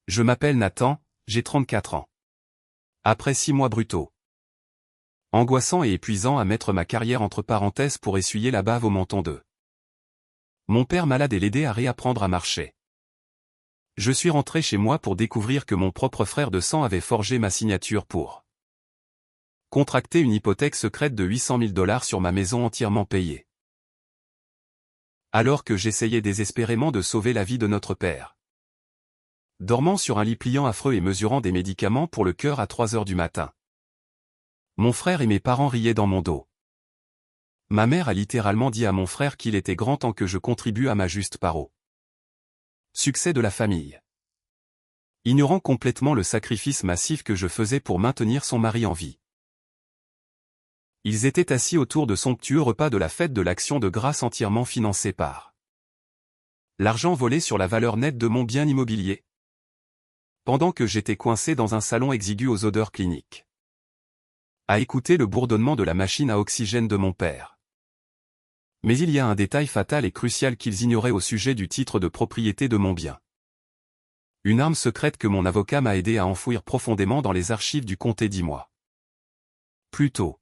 Je m'appelle Nathan, j'ai 34 ans. Après 6 mois brutaux. Angoissant et épuisant à mettre ma carrière entre parenthèses pour essuyer la bave au menton de mon père malade et l'aider à réapprendre à marcher. Je suis rentré chez moi pour découvrir que mon propre frère de sang avait forgé ma signature pour contracter une hypothèque secrète de 800 000 $ sur ma maison entièrement payée. Alors que j'essayais désespérément de sauver la vie de notre père. Dormant sur un lit pliant affreux et mesurant des médicaments pour le cœur à 3 heures du matin. Mon frère et mes parents riaient dans mon dos. Ma mère a littéralement dit à mon frère qu'il était grand temps que je contribue à ma juste part au succès de la famille. Ignorant complètement le sacrifice massif que je faisais pour maintenir son mari en vie. Ils étaient assis autour de somptueux repas de la fête de l'Action de grâce entièrement financé par l'argent volé sur la valeur nette de mon bien immobilier. Pendant que j'étais coincé dans un salon exigu aux odeurs cliniques. À écouter le bourdonnement de la machine à oxygène de mon père. Mais il y a un détail fatal et crucial qu'ils ignoraient au sujet du titre de propriété de mon bien. Une arme secrète que mon avocat m'a aidé à enfouir profondément dans les archives du comté 10 mois. Plus tôt.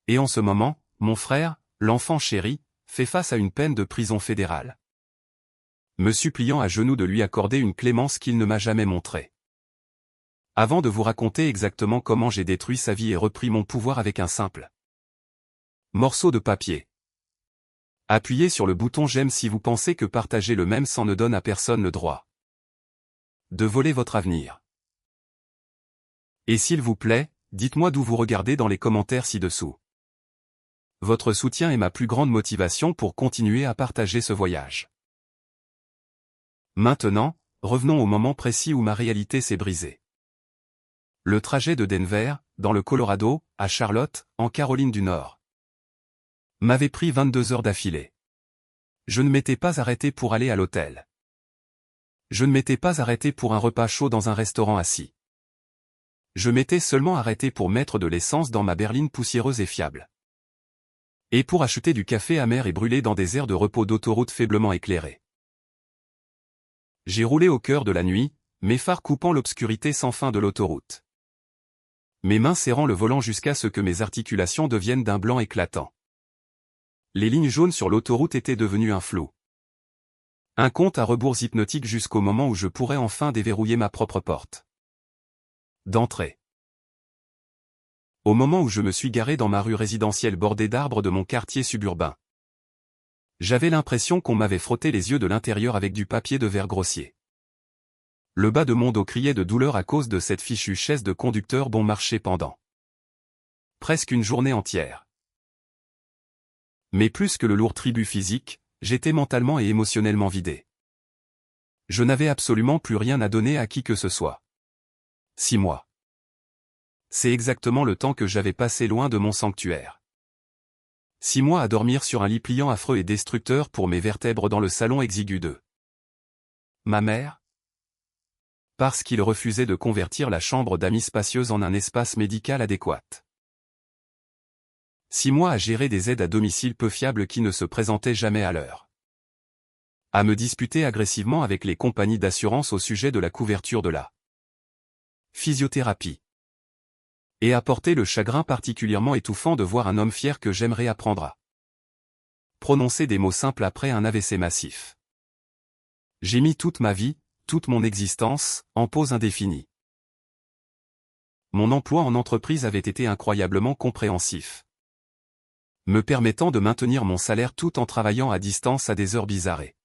Et en ce moment, mon frère, l'enfant chéri, fait face à une peine de prison fédérale. Me suppliant à genoux de lui accorder une clémence qu'il ne m'a jamais montrée. Avant de vous raconter exactement comment j'ai détruit sa vie et repris mon pouvoir avec un simple morceau de papier. Appuyez sur le bouton j'aime si vous pensez que partager le même sang ne donne à personne le droit de voler votre avenir. Et s'il vous plaît, dites-moi d'où vous regardez dans les commentaires ci-dessous. Votre soutien est ma plus grande motivation pour continuer à partager ce voyage. Maintenant, revenons au moment précis où ma réalité s'est brisée. Le trajet de Denver, dans le Colorado, à Charlotte, en Caroline du Nord, m'avait pris 22 heures d'affilée. Je ne m'étais pas arrêté pour aller à l'hôtel. Je ne m'étais pas arrêté pour un repas chaud dans un restaurant assis. Je m'étais seulement arrêté pour mettre de l'essence dans ma berline poussiéreuse et fiable. Et pour acheter du café amer et brûlé dans des aires de repos d'autoroute faiblement éclairées. J'ai roulé au cœur de la nuit, mes phares coupant l'obscurité sans fin de l'autoroute. Mes mains serrant le volant jusqu'à ce que mes articulations deviennent d'un blanc éclatant. Les lignes jaunes sur l'autoroute étaient devenues un flou. Un compte à rebours hypnotique jusqu'au moment où je pourrais enfin déverrouiller ma propre porte d'entrée. Au moment où je me suis garé dans ma rue résidentielle bordée d'arbres de mon quartier suburbain. J'avais l'impression qu'on m'avait frotté les yeux de l'intérieur avec du papier de verre grossier. Le bas de mon dos criait de douleur à cause de cette fichue chaise de conducteur bon marché pendant presque une journée entière. Mais plus que le lourd tribut physique, j'étais mentalement et émotionnellement vidé. Je n'avais absolument plus rien à donner à qui que ce soit. 6 mois. C'est exactement le temps que j'avais passé loin de mon sanctuaire. 6 mois à dormir sur un lit pliant affreux et destructeur pour mes vertèbres dans le salon exigu de ma mère. Parce qu'il refusait de convertir la chambre d'amis spacieuse en un espace médical adéquat. 6 mois à gérer des aides à domicile peu fiables qui ne se présentaient jamais à l'heure. À me disputer agressivement avec les compagnies d'assurance au sujet de la couverture de la physiothérapie. Et à porter le chagrin particulièrement étouffant de voir un homme fier que j'aimerais apprendre à prononcer des mots simples après un AVC massif. J'ai mis toute ma vie, toute mon existence, en pause indéfinie. Mon emploi en entreprise avait été incroyablement compréhensif. Me permettant de maintenir mon salaire tout en travaillant à distance à des heures bizarres et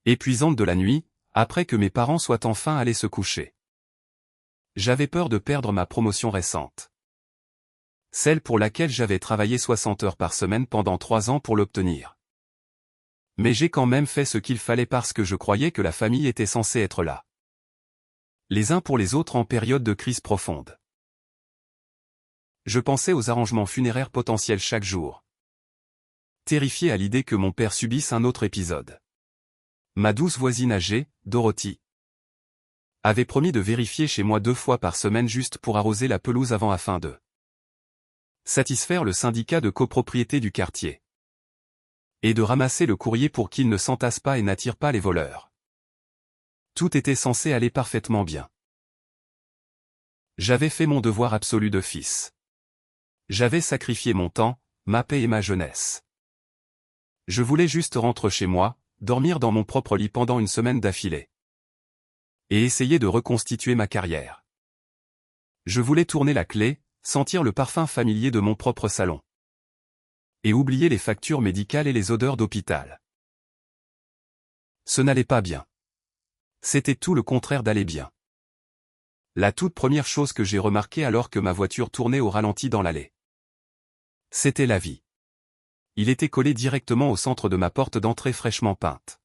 épuisantes de la nuit, après que mes parents soient enfin allés se coucher. J'avais peur de perdre ma promotion récente. Celle pour laquelle j'avais travaillé 60 heures par semaine pendant 3 ans pour l'obtenir. Mais j'ai quand même fait ce qu'il fallait parce que je croyais que la famille était censée être là. Les uns pour les autres en période de crise profonde. Je pensais aux arrangements funéraires potentiels chaque jour. Terrifié à l'idée que mon père subisse un autre épisode. Ma douce voisine âgée, Dorothy, avait promis de vérifier chez moi 2 fois par semaine juste pour arroser la pelouse avant afin de satisfaire le syndicat de copropriété du quartier. Et de ramasser le courrier pour qu'il ne s'entasse pas et n'attire pas les voleurs. Tout était censé aller parfaitement bien. J'avais fait mon devoir absolu de fils. J'avais sacrifié mon temps, ma paix et ma jeunesse. Je voulais juste rentrer chez moi, dormir dans mon propre lit pendant une semaine d'affilée. Et essayer de reconstituer ma carrière. Je voulais tourner la clé, sentir le parfum familier de mon propre salon. Et oublier les factures médicales et les odeurs d'hôpital. Ce n'allait pas bien. C'était tout le contraire d'aller bien. La toute première chose que j'ai remarquée alors que ma voiture tournait au ralenti dans l'allée. C'était la vie. Il était collé directement au centre de ma porte d'entrée fraîchement peinte.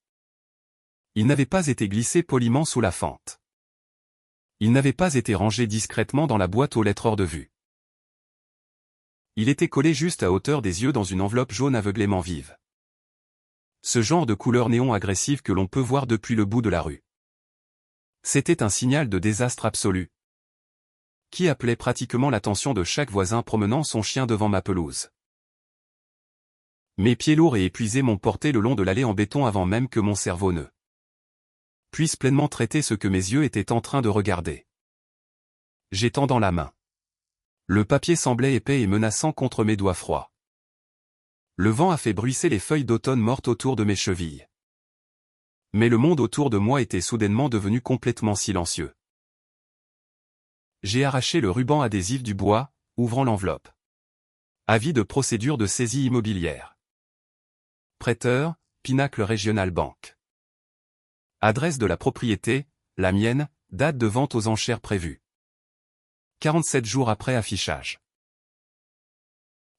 Il n'avait pas été glissé poliment sous la fente. Il n'avait pas été rangé discrètement dans la boîte aux lettres hors de vue. Il était collé juste à hauteur des yeux dans une enveloppe jaune aveuglément vive. Ce genre de couleur néon agressive que l'on peut voir depuis le bout de la rue. C'était un signal de désastre absolu, qui appelait pratiquement l'attention de chaque voisin promenant son chien devant ma pelouse. Mes pieds lourds et épuisés m'ont porté le long de l'allée en béton avant même que mon cerveau ne puisse pleinement traiter ce que mes yeux étaient en train de regarder. J'étendant la main. Le papier semblait épais et menaçant contre mes doigts froids. Le vent a fait bruisser les feuilles d'automne mortes autour de mes chevilles. Mais le monde autour de moi était soudainement devenu complètement silencieux. J'ai arraché le ruban adhésif du bois, ouvrant l'enveloppe. Avis de procédure de saisie immobilière. Prêteur, Pinacle Regional Bank. Adresse de la propriété, la mienne, date de vente aux enchères prévue. 47 jours après affichage.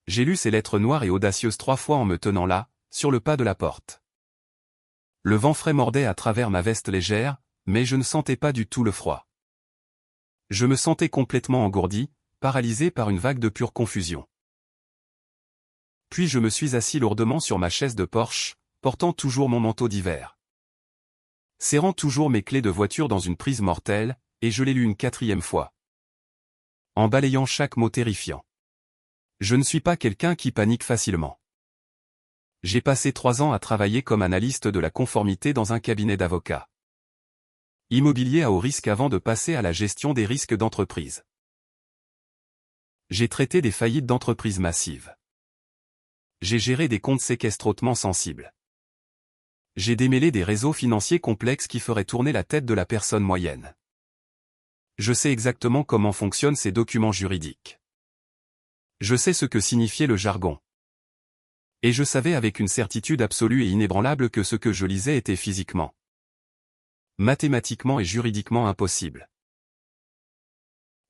J'ai lu ces lettres noires et audacieuses 3 fois en me tenant là, sur le pas de la porte. Le vent frais mordait à travers ma veste légère, mais je ne sentais pas du tout le froid. Je me sentais complètement engourdi, paralysé par une vague de pure confusion. Puis je me suis assis lourdement sur ma chaise de Porsche, portant toujours mon manteau d'hiver. Serrant toujours mes clés de voiture dans une prise mortelle, et je l'ai lu une 4e fois. En balayant chaque mot terrifiant. Je ne suis pas quelqu'un qui panique facilement. J'ai passé 3 ans à travailler comme analyste de la conformité dans un cabinet d'avocats. Immobilier à haut risque avant de passer à la gestion des risques d'entreprise. J'ai traité des faillites d'entreprises massives. J'ai géré des comptes séquestres hautement sensibles. J'ai démêlé des réseaux financiers complexes qui feraient tourner la tête de la personne moyenne. Je sais exactement comment fonctionnent ces documents juridiques. Je sais ce que signifiait le jargon. Et je savais avec une certitude absolue et inébranlable que ce que je lisais était physiquement, mathématiquement et juridiquement impossible.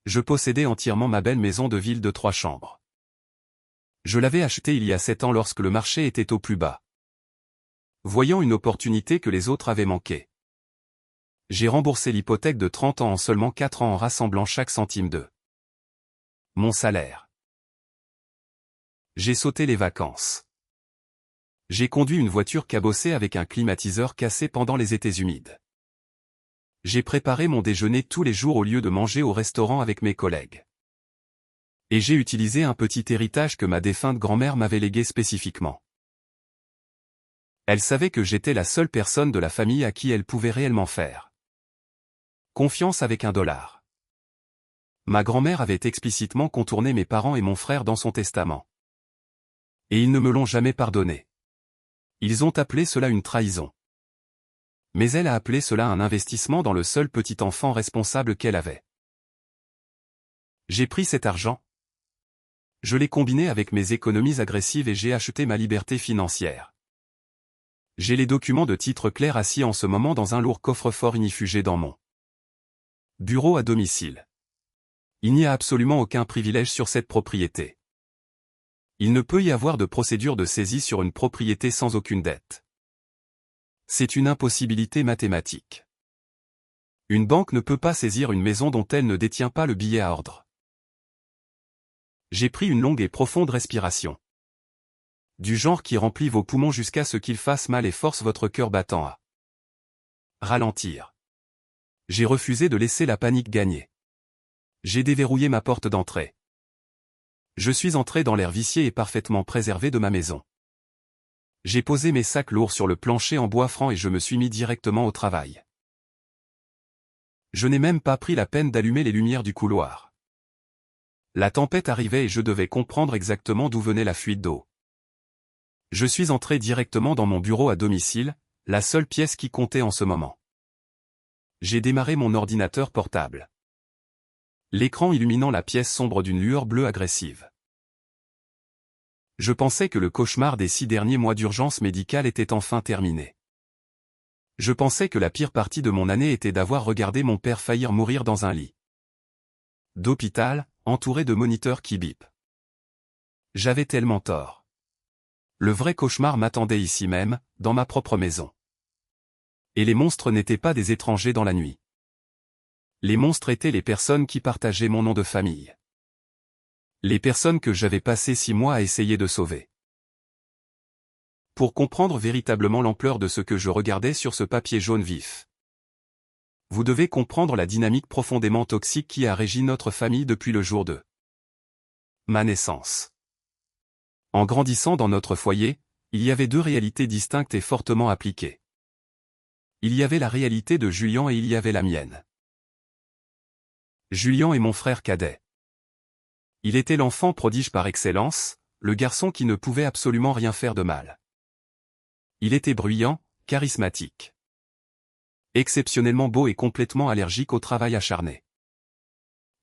Je possédais entièrement ma belle maison de ville de 3 chambres. Je l'avais achetée il y a 7 ans lorsque le marché était au plus bas. Voyant une opportunité que les autres avaient manquée. J'ai remboursé l'hypothèque de 30 ans en seulement 4 ans en rassemblant chaque centime de mon salaire. J'ai sauté les vacances. J'ai conduit une voiture cabossée avec un climatiseur cassé pendant les étés humides. J'ai préparé mon déjeuner tous les jours au lieu de manger au restaurant avec mes collègues. Et j'ai utilisé un petit héritage que ma défunte grand-mère m'avait légué spécifiquement. Elle savait que j'étais la seule personne de la famille à qui elle pouvait réellement faire confiance avec $1. Ma grand-mère avait explicitement contourné mes parents et mon frère dans son testament. Et ils ne me l'ont jamais pardonné. Ils ont appelé cela une trahison. Mais elle a appelé cela un investissement dans le seul petit enfant responsable qu'elle avait. J'ai pris cet argent. Je l'ai combiné avec mes économies agressives et j'ai acheté ma liberté financière. J'ai les documents de titre clair assis en ce moment dans un lourd coffre-fort ignifugé dans mon bureau à domicile. Il n'y a absolument aucun privilège sur cette propriété. Il ne peut y avoir de procédure de saisie sur une propriété sans aucune dette. C'est une impossibilité mathématique. Une banque ne peut pas saisir une maison dont elle ne détient pas le billet à ordre. J'ai pris une longue et profonde respiration. Du genre qui remplit vos poumons jusqu'à ce qu'ils fassent mal et force votre cœur battant à ralentir. J'ai refusé de laisser la panique gagner. J'ai déverrouillé ma porte d'entrée. Je suis entré dans l'air vicié et parfaitement préservé de ma maison. J'ai posé mes sacs lourds sur le plancher en bois franc et je me suis mis directement au travail. Je n'ai même pas pris la peine d'allumer les lumières du couloir. La tempête arrivait et je devais comprendre exactement d'où venait la fuite d'eau. Je suis entré directement dans mon bureau à domicile, la seule pièce qui comptait en ce moment. J'ai démarré mon ordinateur portable. L'écran illuminant la pièce sombre d'une lueur bleue agressive. Je pensais que le cauchemar des 6 derniers mois d'urgence médicale était enfin terminé. Je pensais que la pire partie de mon année était d'avoir regardé mon père faillir mourir dans un lit d'hôpital, entouré de moniteurs qui bipent. J'avais tellement tort. Le vrai cauchemar m'attendait ici même, dans ma propre maison. Et les monstres n'étaient pas des étrangers dans la nuit. Les monstres étaient les personnes qui partageaient mon nom de famille. Les personnes que j'avais passé 6 mois à essayer de sauver. Pour comprendre véritablement l'ampleur de ce que je regardais sur ce papier jaune vif, vous devez comprendre la dynamique profondément toxique qui a régi notre famille depuis le jour de ma naissance. En grandissant dans notre foyer, il y avait 2 réalités distinctes et fortement appliquées. Il y avait la réalité de Julian et il y avait la mienne. Julian est mon frère cadet. Il était l'enfant prodige par excellence, le garçon qui ne pouvait absolument rien faire de mal. Il était bruyant, charismatique. Exceptionnellement beau et complètement allergique au travail acharné.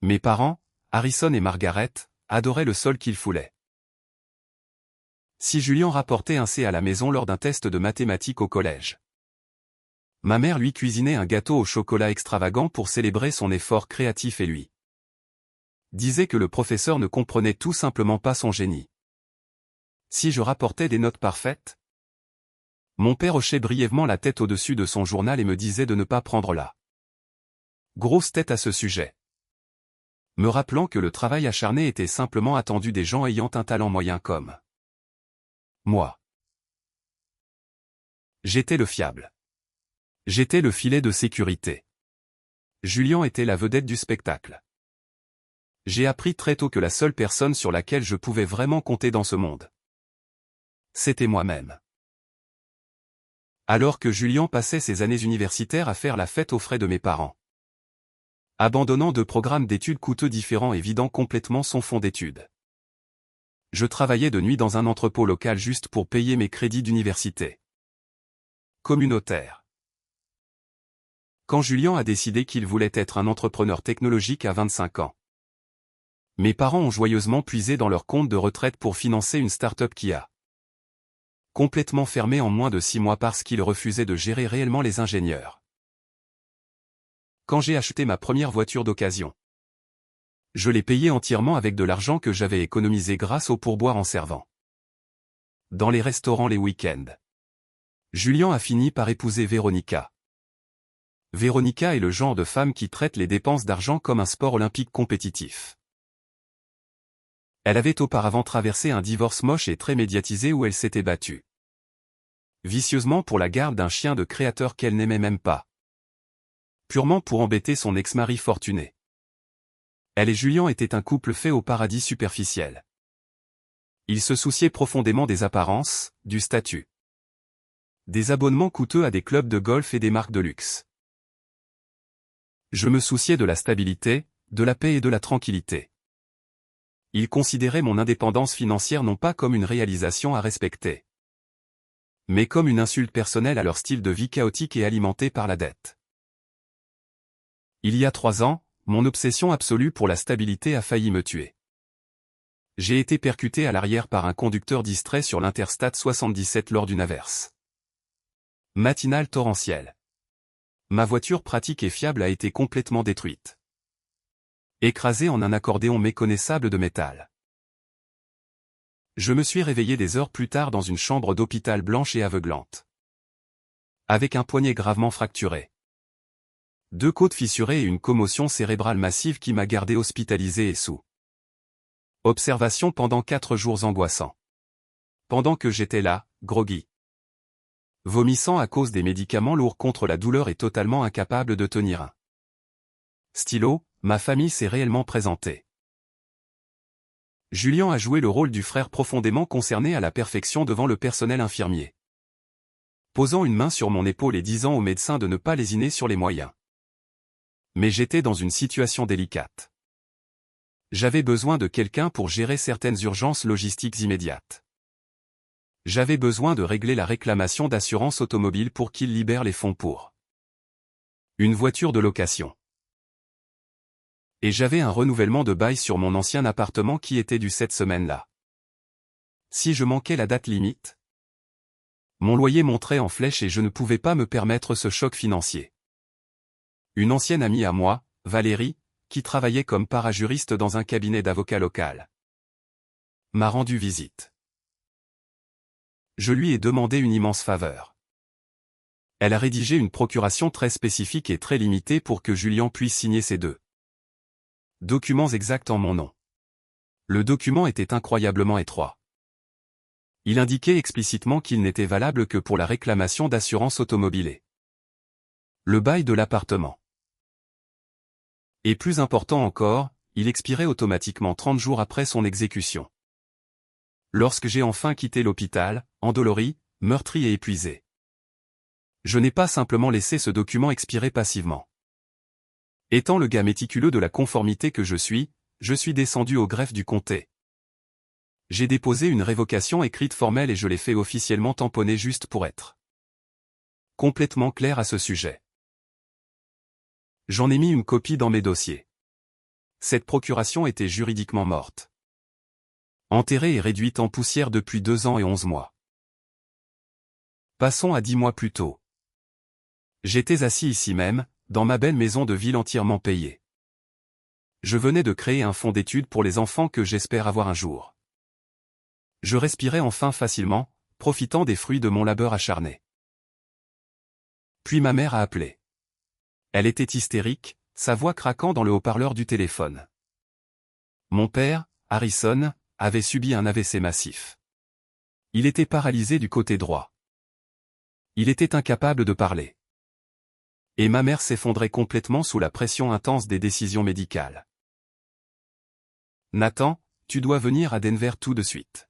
Mes parents, Harrison et Margaret, adoraient le sol qu'il foulait. Si Julian rapportait un C à la maison lors d'un test de mathématiques au collège, ma mère lui cuisinait un gâteau au chocolat extravagant pour célébrer son effort créatif et lui disait que le professeur ne comprenait tout simplement pas son génie. Si je rapportais des notes parfaites, mon père hochait brièvement la tête au-dessus de son journal et me disait de ne pas prendre la grosse tête à ce sujet, me rappelant que le travail acharné était simplement attendu des gens ayant un talent moyen comme moi. J'étais le fiable. J'étais le filet de sécurité. Julian était la vedette du spectacle. J'ai appris très tôt que la seule personne sur laquelle je pouvais vraiment compter dans ce monde, c'était moi-même. Alors que Julian passait ses années universitaires à faire la fête aux frais de mes parents, abandonnant 2 programmes d'études coûteux différents et vidant complètement son fonds d'études, je travaillais de nuit dans un entrepôt local juste pour payer mes crédits d'université communautaire. Quand Julian a décidé qu'il voulait être un entrepreneur technologique à 25 ans, mes parents ont joyeusement puisé dans leur compte de retraite pour financer une start-up qui a complètement fermé en moins de 6 mois parce qu'ils refusaient de gérer réellement les ingénieurs. Quand j'ai acheté ma première voiture d'occasion, je l'ai payée entièrement avec de l'argent que j'avais économisé grâce au pourboire en servant dans les restaurants les week-ends. Julian a fini par épouser Véronica. Véronica est le genre de femme qui traite les dépenses d'argent comme un sport olympique compétitif. Elle avait auparavant traversé un divorce moche et très médiatisé où elle s'était battue vicieusement pour la garde d'un chien de créateur qu'elle n'aimait même pas, purement pour embêter son ex-mari fortuné. Elle et Julian étaient un couple fait au paradis superficiel. Ils se souciaient profondément des apparences, du statut, des abonnements coûteux à des clubs de golf et des marques de luxe. Je me souciais de la stabilité, de la paix et de la tranquillité. Ils considéraient mon indépendance financière non pas comme une réalisation à respecter, mais comme une insulte personnelle à leur style de vie chaotique et alimenté par la dette. Il y a 3 ans, mon obsession absolue pour la stabilité a failli me tuer. J'ai été percuté à l'arrière par un conducteur distrait sur l'Interstate 77 lors d'une averse matinale torrentielle. Ma voiture pratique et fiable a été complètement détruite, écrasée en un accordéon méconnaissable de métal. Je me suis réveillé des heures plus tard dans une chambre d'hôpital blanche et aveuglante, avec un poignet gravement fracturé, 2 côtes fissurées et une commotion cérébrale massive qui m'a gardé hospitalisé et sous observation pendant 4 jours angoissants. Pendant que j'étais là, groggy, vomissant à cause des médicaments lourds contre la douleur et totalement incapable de tenir un stylo, ma famille s'est réellement présentée. Julian a joué le rôle du frère profondément concerné à la perfection devant le personnel infirmier, posant une main sur mon épaule et disant aux médecins de ne pas lésiner sur les moyens Mais j'étais dans une situation délicate. J'avais besoin de quelqu'un pour gérer certaines urgences logistiques immédiates. J'avais besoin de régler la réclamation d'assurance automobile pour qu'il libère les fonds pour une voiture de location. Et j'avais un renouvellement de bail sur mon ancien appartement qui était dû cette semaine-là. Si je manquais la date limite, mon loyer monterait en flèche et je ne pouvais pas me permettre ce choc financier. Une ancienne amie à moi, Valérie, qui travaillait comme parajuriste dans un cabinet d'avocat local, m'a rendu visite. Je lui ai demandé une immense faveur. Elle a rédigé une procuration très spécifique et très limitée pour que Julien puisse signer ces deux documents exacts en mon nom. Le document était incroyablement étroit. Il indiquait explicitement qu'il n'était valable que pour la réclamation d'assurance automobile et le bail de l'appartement. Et plus important encore, il expirait automatiquement 30 jours après son exécution. Lorsque j'ai enfin quitté l'hôpital, endolori, meurtri et épuisé, je n'ai pas simplement laissé ce document expirer passivement. Étant le gars méticuleux de la conformité que je suis descendu au greffe du comté. J'ai déposé une révocation écrite formelle et je l'ai fait officiellement tamponner juste pour être complètement clair à ce sujet. J'en ai mis une copie dans mes dossiers. Cette procuration était juridiquement morte. Enterrée et réduite en poussière depuis 2 ans et 11 mois. Passons à 10 mois plus tôt. J'étais assis ici même, dans ma belle maison de ville entièrement payée. Je venais de créer un fonds d'études pour les enfants que j'espère avoir un jour. Je respirais enfin facilement, profitant des fruits de mon labeur acharné. Puis ma mère a appelé. Elle était hystérique, sa voix craquant dans le haut-parleur du téléphone. Mon père, Harrison, avait subi un AVC massif. Il était paralysé du côté droit. Il était incapable de parler. Et ma mère s'effondrait complètement sous la pression intense des décisions médicales. Nathan, tu dois venir à Denver tout de suite.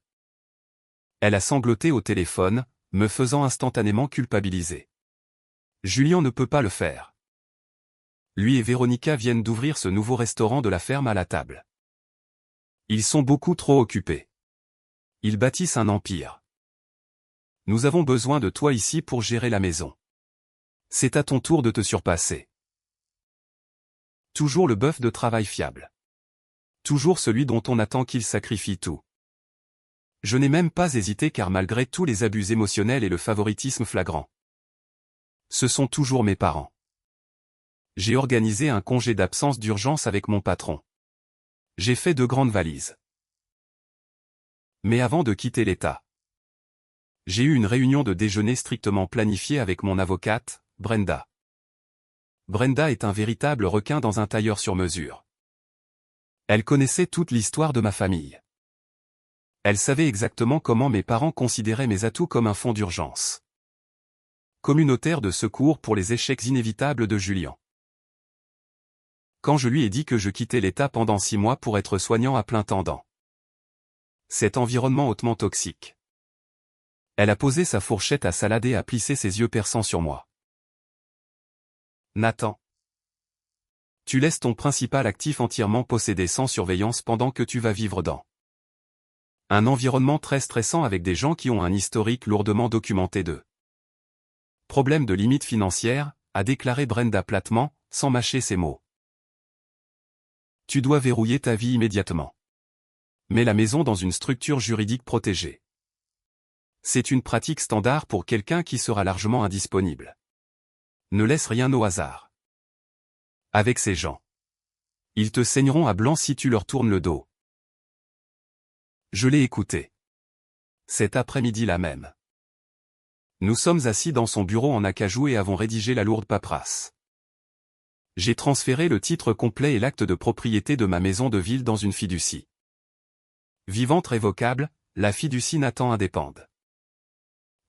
Elle a sangloté au téléphone, me faisant instantanément culpabiliser. Julien ne peut pas le faire. Lui et Véronica viennent d'ouvrir ce nouveau restaurant de la ferme à la table. Ils sont beaucoup trop occupés. Ils bâtissent un empire. Nous avons besoin de toi ici pour gérer la maison. C'est à ton tour de te surpasser. Toujours le bœuf de travail fiable. Toujours celui dont on attend qu'il sacrifie tout. Je n'ai même pas hésité car malgré tous les abus émotionnels et le favoritisme flagrant, ce sont toujours mes parents. J'ai organisé un congé d'absence d'urgence avec mon patron. J'ai fait 2 grandes valises. Mais avant de quitter l'État, j'ai eu une réunion de déjeuner strictement planifiée avec mon avocate, Brenda. Brenda est un véritable requin dans un tailleur sur mesure. Elle connaissait toute l'histoire de ma famille. Elle savait exactement comment mes parents considéraient mes atouts comme un fonds d'urgence communautaire de secours pour les échecs inévitables de Julien. Quand je lui ai dit que je quittais l'État pendant 6 mois pour être soignant à plein temps dans cet environnement hautement toxique, elle a posé sa fourchette à salade et a plissé ses yeux perçants sur moi. Nathan, tu laisses ton principal actif entièrement possédé sans surveillance pendant que tu vas vivre dans un environnement très stressant avec des gens qui ont un historique lourdement documenté de problème de limite financière, a déclaré Brenda platement, sans mâcher ses mots. Tu dois verrouiller ta vie immédiatement. Mets la maison dans une structure juridique protégée. C'est une pratique standard pour quelqu'un qui sera largement indisponible. Ne laisse rien au hasard. Avec ces gens, ils te saigneront à blanc si tu leur tournes le dos. Je l'ai écouté. Cet après-midi-là même. Nous sommes assis dans son bureau en acajou et avons rédigé la lourde paperasse. J'ai transféré le titre complet et l'acte de propriété de ma maison de ville dans une fiducie vivante révocable, la fiducie Nathan Indépende.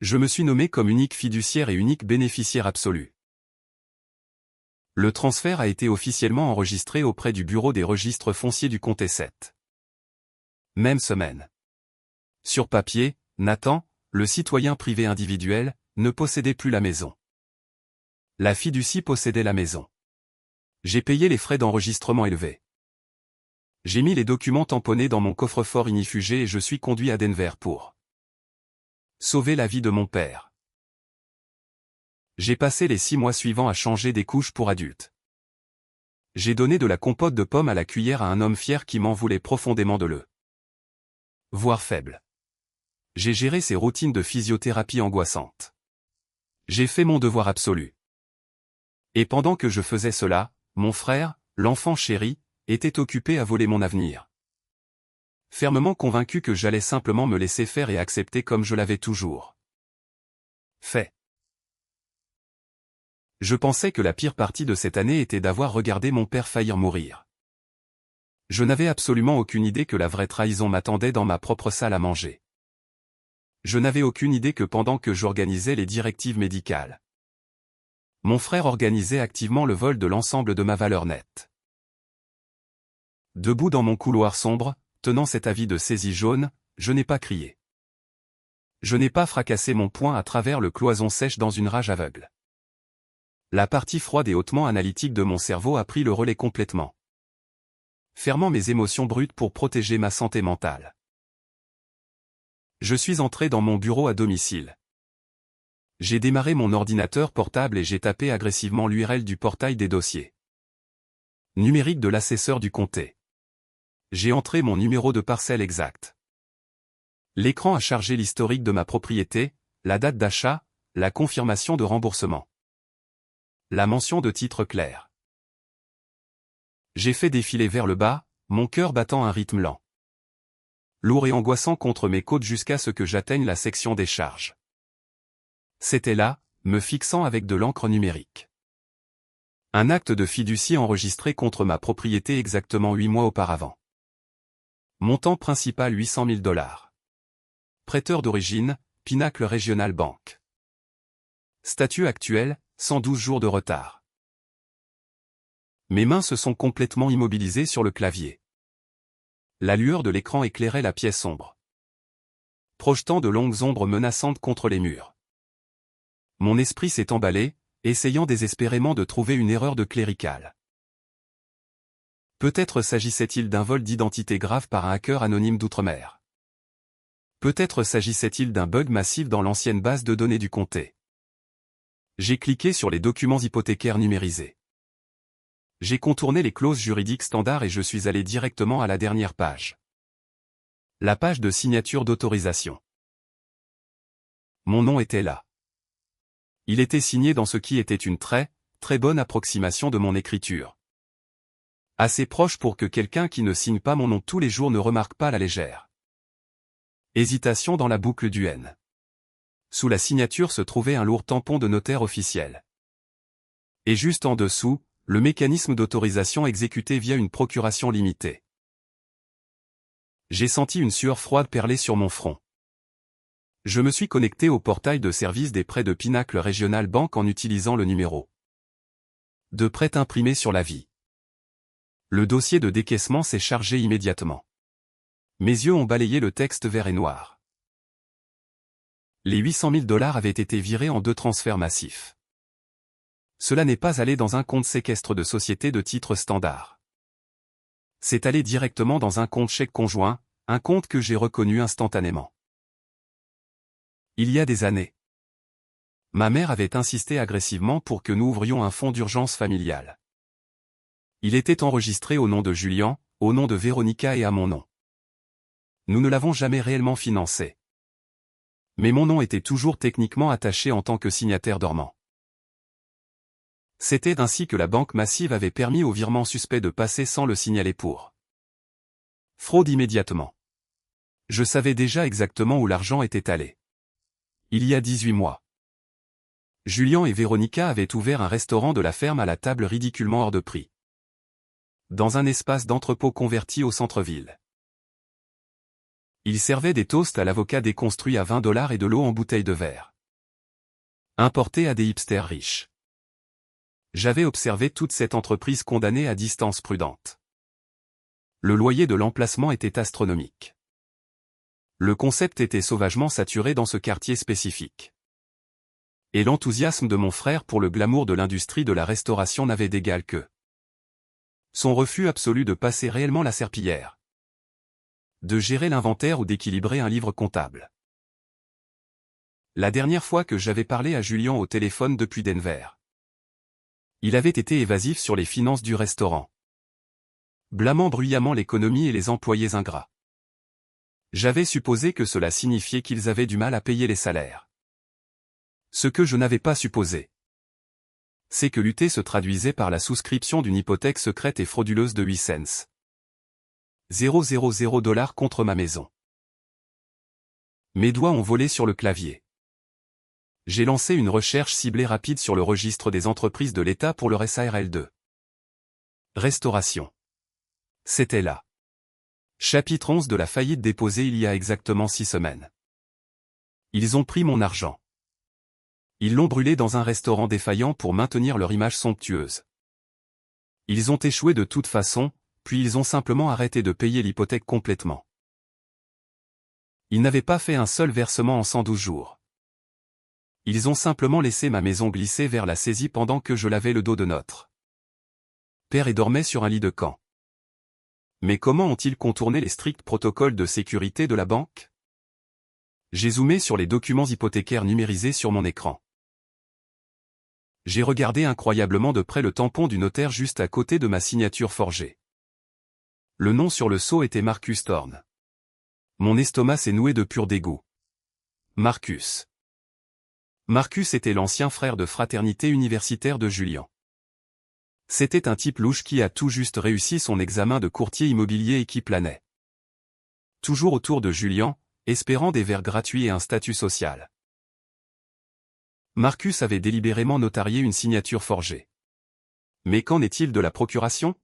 Je me suis nommé comme unique fiduciaire et unique bénéficiaire absolu. Le transfert a été officiellement enregistré auprès du bureau des registres fonciers du comté 7. Même semaine. Sur papier, Nathan, le citoyen privé individuel, ne possédait plus la maison. La fiducie possédait la maison. J'ai payé les frais d'enregistrement élevés. J'ai mis les documents tamponnés dans mon coffre-fort ignifugé et je suis conduit à Denver pour sauver la vie de mon père. J'ai passé les 6 mois suivants à changer des couches pour adultes. J'ai donné de la compote de pommes à la cuillère à un homme fier qui m'en voulait profondément de le voir faible. J'ai géré ces routines de physiothérapie angoissantes. J'ai fait mon devoir absolu. Et pendant que je faisais cela, mon frère, l'enfant chéri, était occupé à voler mon avenir. Fermement convaincu que j'allais simplement me laisser faire et accepter comme je l'avais toujours fait. Je pensais que la pire partie de cette année était d'avoir regardé mon père faillir mourir. Je n'avais absolument aucune idée que la vraie trahison m'attendait dans ma propre salle à manger. Je n'avais aucune idée que pendant que j'organisais les directives médicales, mon frère organisait activement le vol de l'ensemble de ma valeur nette. Debout dans mon couloir sombre, tenant cet avis de saisie jaune, je n'ai pas crié. Je n'ai pas fracassé mon poing à travers le cloison sèche dans une rage aveugle. La partie froide et hautement analytique de mon cerveau a pris le relais complètement, fermant mes émotions brutes pour protéger ma santé mentale. Je suis entré dans mon bureau à domicile. J'ai démarré mon ordinateur portable et j'ai tapé agressivement l'URL du portail des dossiers numériques de l'assesseur du comté. J'ai entré mon numéro de parcelle exact. L'écran a chargé l'historique de ma propriété, la date d'achat, la confirmation de remboursement, la mention de titre clair. J'ai fait défiler vers le bas, mon cœur battant un rythme lent, lourd et angoissant contre mes côtes jusqu'à ce que j'atteigne la section des charges. C'était là, me fixant avec de l'encre numérique. Un acte de fiducie enregistré contre ma propriété exactement 8 mois auparavant. Montant principal $800 000. Prêteur d'origine, Pinnacle Regional Bank. Statut actuel, 112 jours de retard. Mes mains se sont complètement immobilisées sur le clavier. La lueur de l'écran éclairait la pièce sombre, projetant de longues ombres menaçantes contre les murs. Mon esprit s'est emballé, essayant désespérément de trouver une erreur de clérical. Peut-être s'agissait-il d'un vol d'identité grave par un hacker anonyme d'outre-mer. Peut-être s'agissait-il d'un bug massif dans l'ancienne base de données du comté. J'ai cliqué sur les documents hypothécaires numérisés. J'ai contourné les clauses juridiques standards et je suis allé directement à la dernière page. La page de signature d'autorisation. Mon nom était là. Il était signé dans ce qui était une très bonne approximation de mon écriture. Assez proche pour que quelqu'un qui ne signe pas mon nom tous les jours ne remarque pas la légère hésitation dans la boucle du N. Sous la signature se trouvait un lourd tampon de notaire officiel. Et juste en dessous, le mécanisme d'autorisation exécuté via une procuration limitée. J'ai senti une sueur froide perler sur mon front. Je me suis connecté au portail de service des prêts de Pinnacle Regional Bank en utilisant le numéro de prêt imprimé sur l'avis. Le dossier de décaissement s'est chargé immédiatement. Mes yeux ont balayé le texte vert et noir. Les $800 000 avaient été virés en 2 transferts massifs. Cela n'est pas allé dans un compte séquestre de société de titre standard. C'est allé directement dans un compte chèque conjoint, un compte que j'ai reconnu instantanément. Il y a des années, ma mère avait insisté agressivement pour que nous ouvrions un fonds d'urgence familial. Il était enregistré au nom de Julien, au nom de Véronica et à mon nom. Nous ne l'avons jamais réellement financé. Mais mon nom était toujours techniquement attaché en tant que signataire dormant. C'était ainsi que la banque massive avait permis au virement suspect de passer sans le signaler pour fraude immédiatement. Je savais déjà exactement où l'argent était allé. Il y a 18 mois. Julien et Véronica avaient ouvert un restaurant de la ferme à la table ridiculement hors de prix, dans un espace d'entrepôt converti au centre-ville. Ils servaient des toasts à l'avocat déconstruits à $20 et de l'eau en bouteille de verre, importée à des hipsters riches. J'avais observé toute cette entreprise condamnée à distance prudente. Le loyer de l'emplacement était astronomique. Le concept était sauvagement saturé dans ce quartier spécifique. Et l'enthousiasme de mon frère pour le glamour de l'industrie de la restauration n'avait d'égal que Son refus absolu de passer réellement la serpillière. De gérer l'inventaire ou d'équilibrer un livre comptable. La dernière fois que j'avais parlé à Julien au téléphone depuis Denver. Il avait été évasif sur les finances du restaurant. Blâmant bruyamment l'économie et les employés ingrats. J'avais supposé que cela signifiait qu'ils avaient du mal à payer les salaires. Ce que je n'avais pas supposé, c'est que l'UT se traduisait par la souscription d'une hypothèque secrète et frauduleuse de 8 cents. 000 $ contre ma maison. Mes doigts ont volé sur le clavier. J'ai lancé une recherche ciblée rapide sur le registre des entreprises de l'État pour le SARL2. Restauration. C'était là. Chapitre 11 de la faillite déposée il y a exactement 6 semaines. Ils ont pris mon argent. Ils l'ont brûlé dans un restaurant défaillant pour maintenir leur image somptueuse. Ils ont échoué de toute façon, puis ils ont simplement arrêté de payer l'hypothèque complètement. Ils n'avaient pas fait un seul versement en 112 jours. Ils ont simplement laissé ma maison glisser vers la saisie pendant que je lavais le dos de notre père et dormait sur un lit de camp. Mais comment ont-ils contourné les stricts protocoles de sécurité de la banque? J'ai zoomé sur les documents hypothécaires numérisés sur mon écran. J'ai regardé incroyablement de près le tampon du notaire juste à côté de ma signature forgée. Le nom sur le sceau était Marcus Thorne. Mon estomac s'est noué de pur dégoût. Marcus. Marcus était l'ancien frère de fraternité universitaire de Julien. C'était un type louche qui a tout juste réussi son examen de courtier immobilier et qui planait toujours autour de Julien, espérant des verres gratuits et un statut social. Marcus avait délibérément notarié une signature forgée. Mais qu'en est-il de la procuration?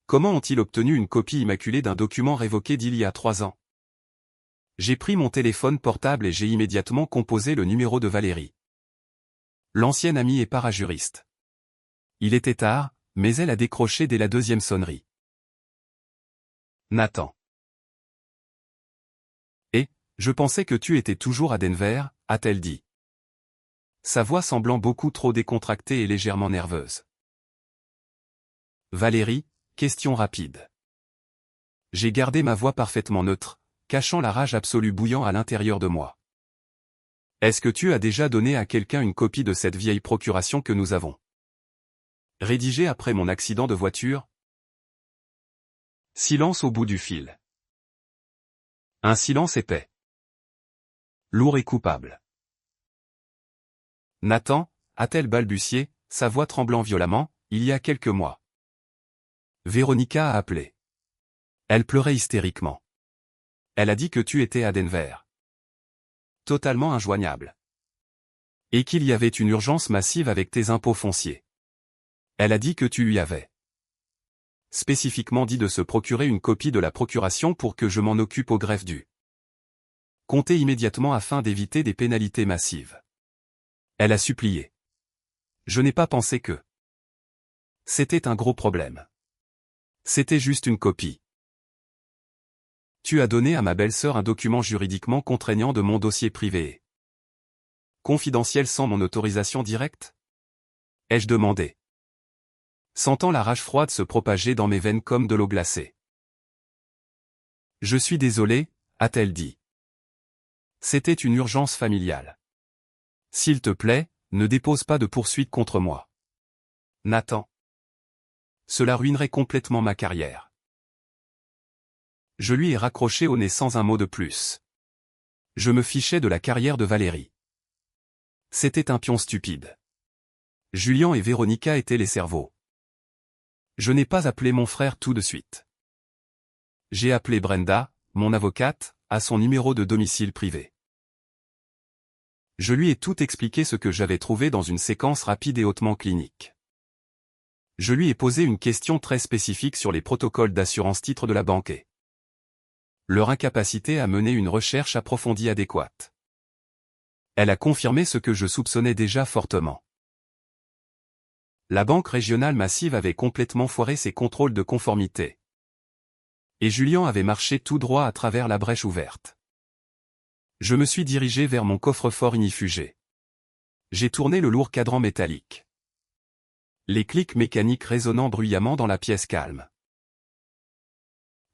Comment ont-ils obtenu une copie immaculée d'un document révoqué d'il y a 3 ans? J'ai pris mon téléphone portable et j'ai immédiatement composé le numéro de Valérie. L'ancienne amie et parajuriste. Il était tard, mais elle a décroché dès la 2e sonnerie. Nathan. Et, je pensais que tu étais toujours à Denver, a-t-elle dit. Sa voix semblant beaucoup trop décontractée et légèrement nerveuse. Valérie, question rapide. J'ai gardé ma voix parfaitement neutre, cachant la rage absolue bouillant à l'intérieur de moi. Est-ce que tu as déjà donné à quelqu'un une copie de cette vieille procuration que nous avons rédigée après mon accident de voiture? Silence au bout du fil. Un silence épais. Lourd et coupable. Nathan, a-t-elle balbutié, sa voix tremblant violemment, il y a quelques mois. Véronica a appelé. Elle pleurait hystériquement. Elle a dit que tu étais à Denver. Totalement injoignable. Et qu'il y avait une urgence massive avec tes impôts fonciers. Elle a dit que tu lui avais spécifiquement dit de se procurer une copie de la procuration pour que je m'en occupe au greffe du comté immédiatement afin d'éviter des pénalités massives. Elle a supplié. Je n'ai pas pensé que c'était un gros problème. C'était juste une copie. Tu as donné à ma belle-sœur un document juridiquement contraignant de mon dossier privé et confidentiel sans mon autorisation directe? Ai-je demandé. Sentant la rage froide se propager dans mes veines comme de l'eau glacée. Je suis désolé, a-t-elle dit. C'était une urgence familiale. S'il te plaît, ne dépose pas de poursuite contre moi. Nathan. Cela ruinerait complètement ma carrière. Je lui ai raccroché au nez sans un mot de plus. Je me fichais de la carrière de Valérie. C'était un pion stupide. Julien et Véronica étaient les cerveaux. Je n'ai pas appelé mon frère tout de suite. J'ai appelé Brenda, mon avocate, à son numéro de domicile privé. Je lui ai tout expliqué ce que j'avais trouvé dans une séquence rapide et hautement clinique. Je lui ai posé une question très spécifique sur les protocoles d'assurance titre de la banque et leur incapacité à mener une recherche approfondie adéquate. Elle a confirmé ce que je soupçonnais déjà fortement. La banque régionale massive avait complètement foiré ses contrôles de conformité. Et Julien avait marché tout droit à travers la brèche ouverte. Je me suis dirigé vers mon coffre-fort ignifugé. J'ai tourné le lourd cadran métallique. Les clics mécaniques résonnant bruyamment dans la pièce calme.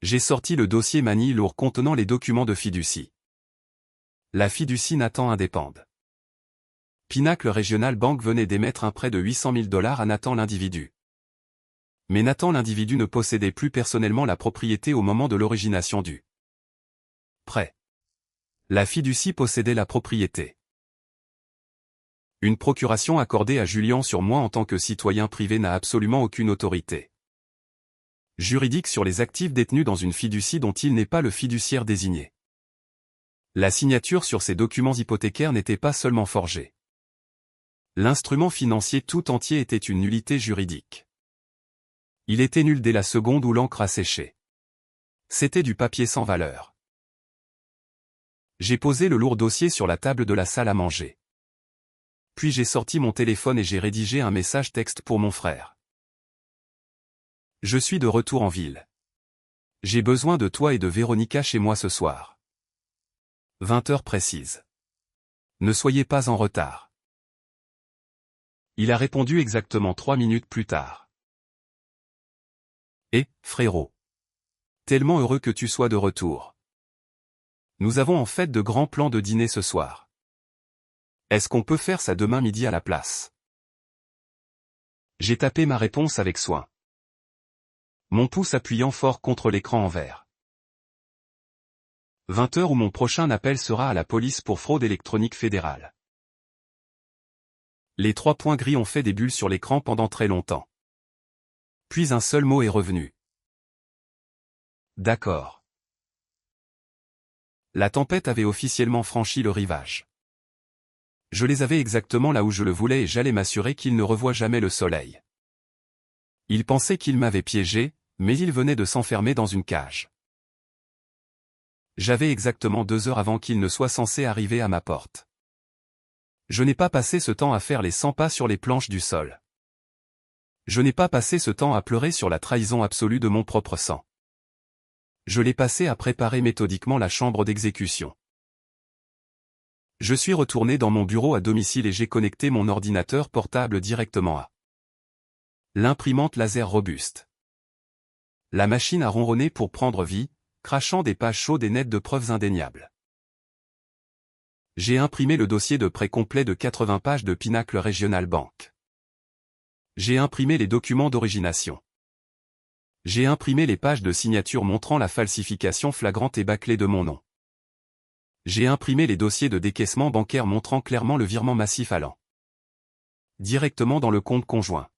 J'ai sorti le dossier manille lourd contenant les documents de fiducie. La fiducie Nathan Indépende. Pinnacle Regional Bank venait d'émettre un prêt de 800 000 $ à Nathan l'individu. Mais Nathan l'individu ne possédait plus personnellement la propriété au moment de l'origination du prêt. La fiducie possédait la propriété. Une procuration accordée à Julien sur moi en tant que citoyen privé n'a absolument aucune autorité juridique sur les actifs détenus dans une fiducie dont il n'est pas le fiduciaire désigné. La signature sur ces documents hypothécaires n'était pas seulement forgée. L'instrument financier tout entier était une nullité juridique. Il était nul dès la seconde où l'encre a séché. C'était du papier sans valeur. J'ai posé le lourd dossier sur la table de la salle à manger. Puis j'ai sorti mon téléphone et j'ai rédigé un message texte pour mon frère. Je suis de retour en ville. J'ai besoin de toi et de Véronica chez moi ce soir. 20 heures précises. Ne soyez pas en retard. Il a répondu exactement 3 minutes plus tard. Eh, frérot. Tellement heureux que tu sois de retour. Nous avons en fait de grands plans de dîner ce soir. Est-ce qu'on peut faire ça demain midi à la place? J'ai tapé ma réponse avec soin. Mon pouce appuyant fort contre l'écran en vert. 20 heures où mon prochain appel sera à la police pour fraude électronique fédérale. Les 3 points gris ont fait des bulles sur l'écran pendant très longtemps. Puis un seul mot est revenu. D'accord. La tempête avait officiellement franchi le rivage. Je les avais exactement là où je le voulais et j'allais m'assurer qu'ils ne revoient jamais le soleil. Ils pensaient qu'ils m'avaient piégé, mais ils venaient de s'enfermer dans une cage. J'avais exactement 2 heures avant qu'ils ne soient censés arriver à ma porte. Je n'ai pas passé ce temps à faire les 100 pas sur les planches du sol. Je n'ai pas passé ce temps à pleurer sur la trahison absolue de mon propre sang. Je l'ai passé à préparer méthodiquement la chambre d'exécution. Je suis retourné dans mon bureau à domicile et j'ai connecté mon ordinateur portable directement à l'imprimante laser robuste. La machine a ronronné pour prendre vie, crachant des pages chaudes et nettes de preuves indéniables. J'ai imprimé le dossier de prêt complet de 80 pages de Pinnacle Regional Bank. J'ai imprimé les documents d'origination. J'ai imprimé les pages de signature montrant la falsification flagrante et bâclée de mon nom. J'ai imprimé les dossiers de décaissement bancaire montrant clairement le virement massif allant directement dans le compte conjoint.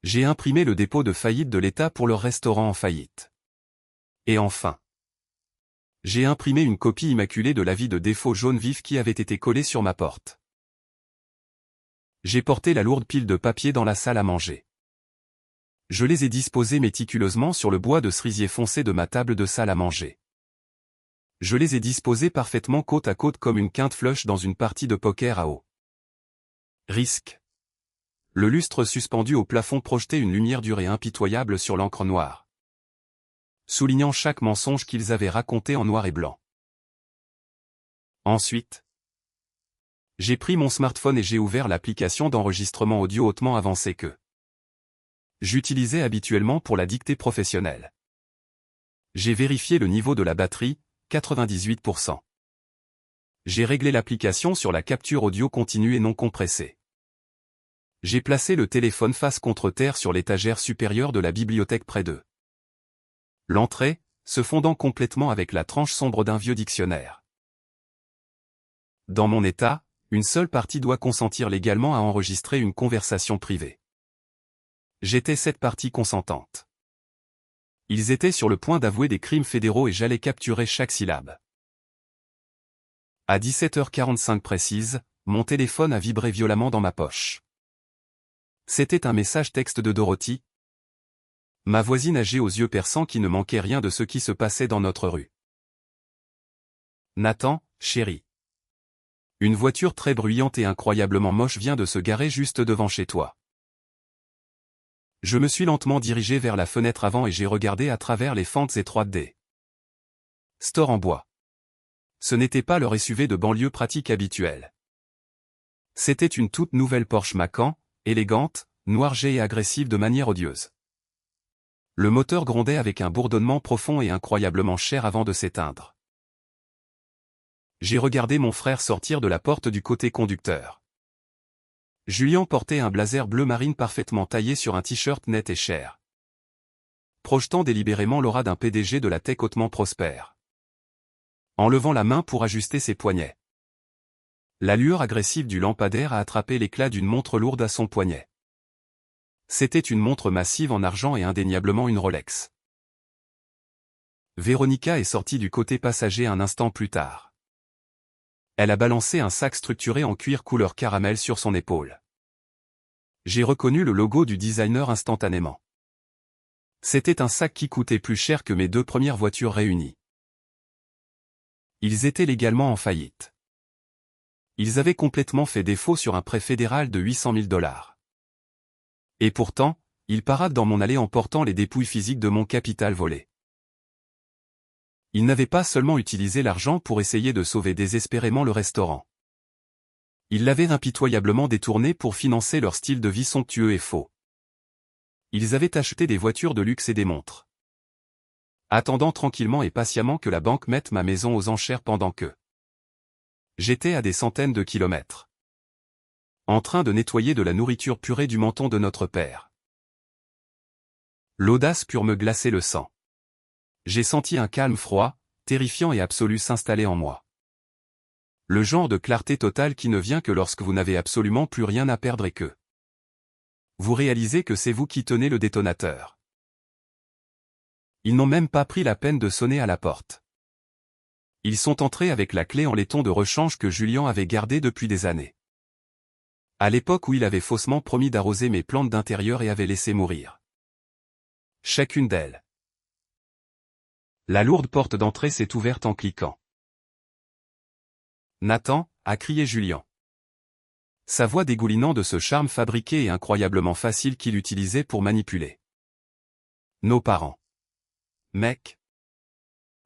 J'ai imprimé le dépôt de faillite de l'État pour leur restaurant en faillite. Et enfin, j'ai imprimé une copie immaculée de l'avis de défaut jaune vif qui avait été collé sur ma porte. J'ai porté la lourde pile de papier dans la salle à manger. Je les ai disposés méticuleusement sur le bois de cerisier foncé de ma table de salle à manger. Je les ai disposés parfaitement côte à côte comme une quinte flush dans une partie de poker à haut risque. Le lustre suspendu au plafond projetait une lumière dure et impitoyable sur l'encre noire, soulignant chaque mensonge qu'ils avaient raconté en noir et blanc. Ensuite, j'ai pris mon smartphone et j'ai ouvert l'application d'enregistrement audio hautement avancée que j'utilisais habituellement pour la dictée professionnelle. J'ai vérifié le niveau de la batterie, 98%. J'ai réglé l'application sur la capture audio continue et non compressée. J'ai placé le téléphone face contre terre sur l'étagère supérieure de la bibliothèque près d'eux. L'entrée, se fondant complètement avec la tranche sombre d'un vieux dictionnaire. Dans mon état, une seule partie doit consentir légalement à enregistrer une conversation privée. J'étais cette partie consentante. Ils étaient sur le point d'avouer des crimes fédéraux et j'allais capturer chaque syllabe. À 17h45 précise, mon téléphone a vibré violemment dans ma poche. C'était un message texte de Dorothy, ma voisine âgée aux yeux perçants qui ne manquait rien de ce qui se passait dans notre rue. Nathan, chéri. Une voiture très bruyante et incroyablement moche vient de se garer juste devant chez toi. Je me suis lentement dirigé vers la fenêtre avant et j'ai regardé à travers les fentes étroites des stores en bois. Ce n'était pas leur SUV de banlieue pratique habituelle. C'était une toute nouvelle Porsche Macan, élégante, noirgée et agressive de manière odieuse. Le moteur grondait avec un bourdonnement profond et incroyablement cher avant de s'éteindre. J'ai regardé mon frère sortir de la porte du côté conducteur. Julien portait un blazer bleu marine parfaitement taillé sur un t-shirt net et cher, projetant délibérément l'aura d'un PDG de la tech hautement prospère. En levant la main pour ajuster ses poignets. La lueur agressive du lampadaire a attrapé l'éclat d'une montre lourde à son poignet. C'était une montre massive en argent et indéniablement une Rolex. Véronica est sortie du côté passager un instant plus tard. Elle a balancé un sac structuré en cuir couleur caramel sur son épaule. J'ai reconnu le logo du designer instantanément. C'était un sac qui coûtait plus cher que mes 2 premières voitures réunies. Ils étaient légalement en faillite. Ils avaient complètement fait défaut sur un prêt fédéral de 800 000 $. Et pourtant, ils paradent dans mon allée en portant les dépouilles physiques de mon capital volé. Ils n'avaient pas seulement utilisé l'argent pour essayer de sauver désespérément le restaurant. Ils l'avaient impitoyablement détourné pour financer leur style de vie somptueux et faux. Ils avaient acheté des voitures de luxe et des montres, attendant tranquillement et patiemment que la banque mette ma maison aux enchères pendant que j'étais à des centaines de kilomètres, en train de nettoyer de la nourriture purée du menton de notre père. L'audace pure me glacer le sang. J'ai senti un calme froid, terrifiant et absolu s'installer en moi. Le genre de clarté totale qui ne vient que lorsque vous n'avez absolument plus rien à perdre et que vous réalisez que c'est vous qui tenez le détonateur. Ils n'ont même pas pris la peine de sonner à la porte. Ils sont entrés avec la clé en laiton de rechange que Julien avait gardée depuis des années. À l'époque où il avait faussement promis d'arroser mes plantes d'intérieur et avait laissé mourir chacune d'elles. La lourde porte d'entrée s'est ouverte en cliquant. « Nathan » a crié Julien. Sa voix dégoulinant de ce charme fabriqué et incroyablement facile qu'il utilisait pour manipuler nos parents. « Mec,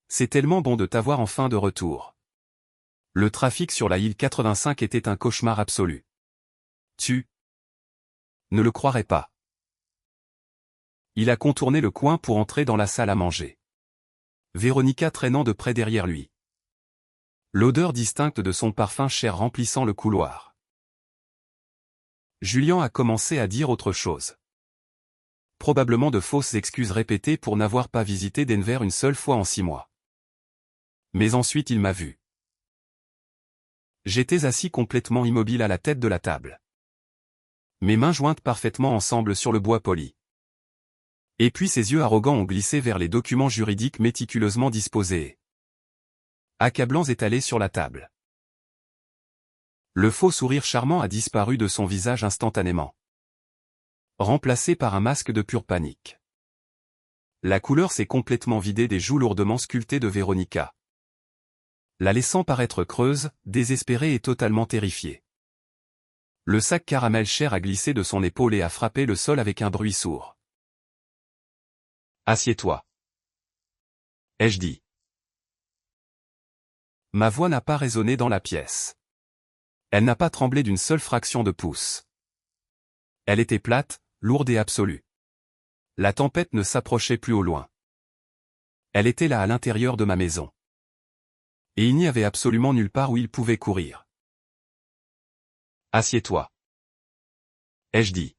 c'est tellement bon de t'avoir enfin de retour. Le trafic sur la île 85 était un cauchemar absolu. Tu ne le croirais pas. » Il a contourné le coin pour entrer dans la salle à manger. Véronica traînant de près derrière lui. L'odeur distincte de son parfum cher remplissant le couloir. Julien a commencé à dire autre chose. Probablement de fausses excuses répétées pour n'avoir pas visité Denver une seule fois en 6 mois. Mais ensuite il m'a vu. J'étais assis complètement immobile à la tête de la table. Mes mains jointes parfaitement ensemble sur le bois poli. Et puis ses yeux arrogants ont glissé vers les documents juridiques méticuleusement disposés, accablants étalés sur la table. Le faux sourire charmant a disparu de son visage instantanément, remplacé par un masque de pure panique. La couleur s'est complètement vidée des joues lourdement sculptées de Véronica, la laissant paraître creuse, désespérée et totalement terrifiée. Le sac caramel cher a glissé de son épaule et a frappé le sol avec un bruit sourd. « Assieds-toi. » ai-je dit. Ma voix n'a pas résonné dans la pièce. Elle n'a pas tremblé d'une seule fraction de pouce. Elle était plate, lourde et absolue. La tempête ne s'approchait plus au loin. Elle était là à l'intérieur de ma maison. Et il n'y avait absolument nulle part où il pouvait courir. « Assieds-toi. » ai-je dit.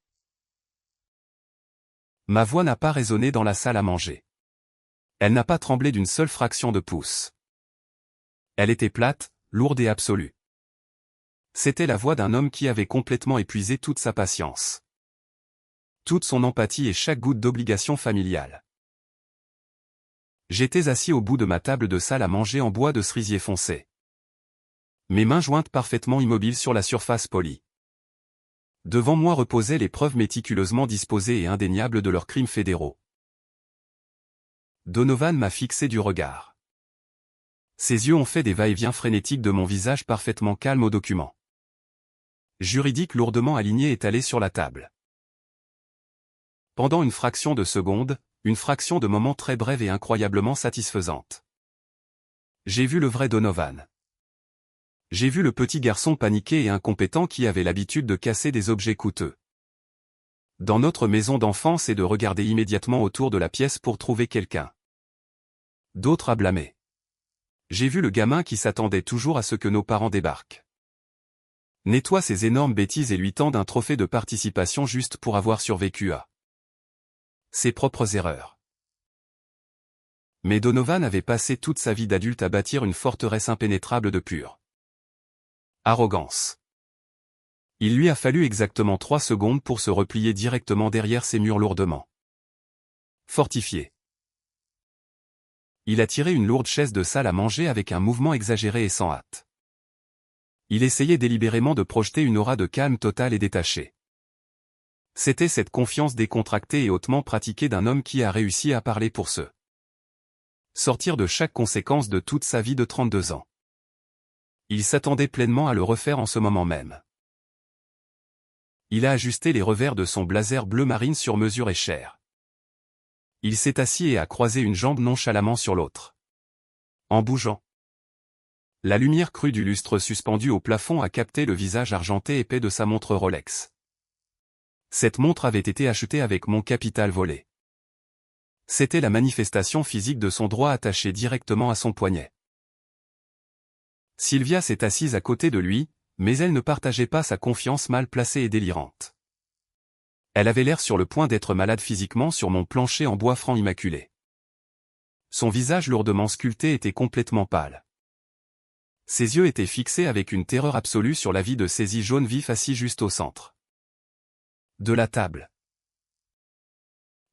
Ma voix n'a pas résonné dans la salle à manger. Elle n'a pas tremblé d'une seule fraction de pouce. Elle était plate, lourde et absolue. C'était la voix d'un homme qui avait complètement épuisé toute sa patience, toute son empathie et chaque goutte d'obligation familiale. J'étais assis au bout de ma table de salle à manger en bois de cerisier foncé. Mes mains jointes parfaitement immobiles sur la surface polie. Devant moi reposaient les preuves méticuleusement disposées et indéniables de leurs crimes fédéraux. Donovan m'a fixé du regard. Ses yeux ont fait des va-et-vient frénétiques de mon visage parfaitement calme au document juridique lourdement aligné étalé sur la table. Pendant une fraction de seconde, une fraction de moment très brève et incroyablement satisfaisante, j'ai vu le vrai Donovan. J'ai vu le petit garçon paniqué et incompétent qui avait l'habitude de casser des objets coûteux, dans notre maison d'enfance et de regarder immédiatement autour de la pièce pour trouver quelqu'un d'autre à blâmer. J'ai vu le gamin qui s'attendait toujours à ce que nos parents débarquent. Nettoie ces énormes bêtises et lui tende un trophée de participation juste pour avoir survécu à ses propres erreurs. Mais Donovan avait passé toute sa vie d'adulte à bâtir une forteresse impénétrable de pure arrogance. Il lui a fallu exactement 3 secondes pour se replier directement derrière ces murs lourdement fortifiés. Il a tiré une lourde chaise de salle à manger avec un mouvement exagéré et sans hâte. Il essayait délibérément de projeter une aura de calme total et détaché. C'était cette confiance décontractée et hautement pratiquée d'un homme qui a réussi à parler pour se sortir de chaque conséquence de toute sa vie de 32 ans. Il s'attendait pleinement à le refaire en ce moment même. Il a ajusté les revers de son blazer bleu marine sur mesure et cher. Il s'est assis et a croisé une jambe nonchalamment sur l'autre. En bougeant. La lumière crue du lustre suspendu au plafond a capté le visage argenté épais de sa montre Rolex. Cette montre avait été achetée avec mon capital volé. C'était la manifestation physique de son droit attaché directement à son poignet. Sylvia s'est assise à côté de lui, mais elle ne partageait pas sa confiance mal placée et délirante. Elle avait l'air sur le point d'être malade physiquement sur mon plancher en bois franc immaculé. Son visage lourdement sculpté était complètement pâle. Ses yeux étaient fixés avec une terreur absolue sur la vie de saisie jaune vif assis juste au centre de la table.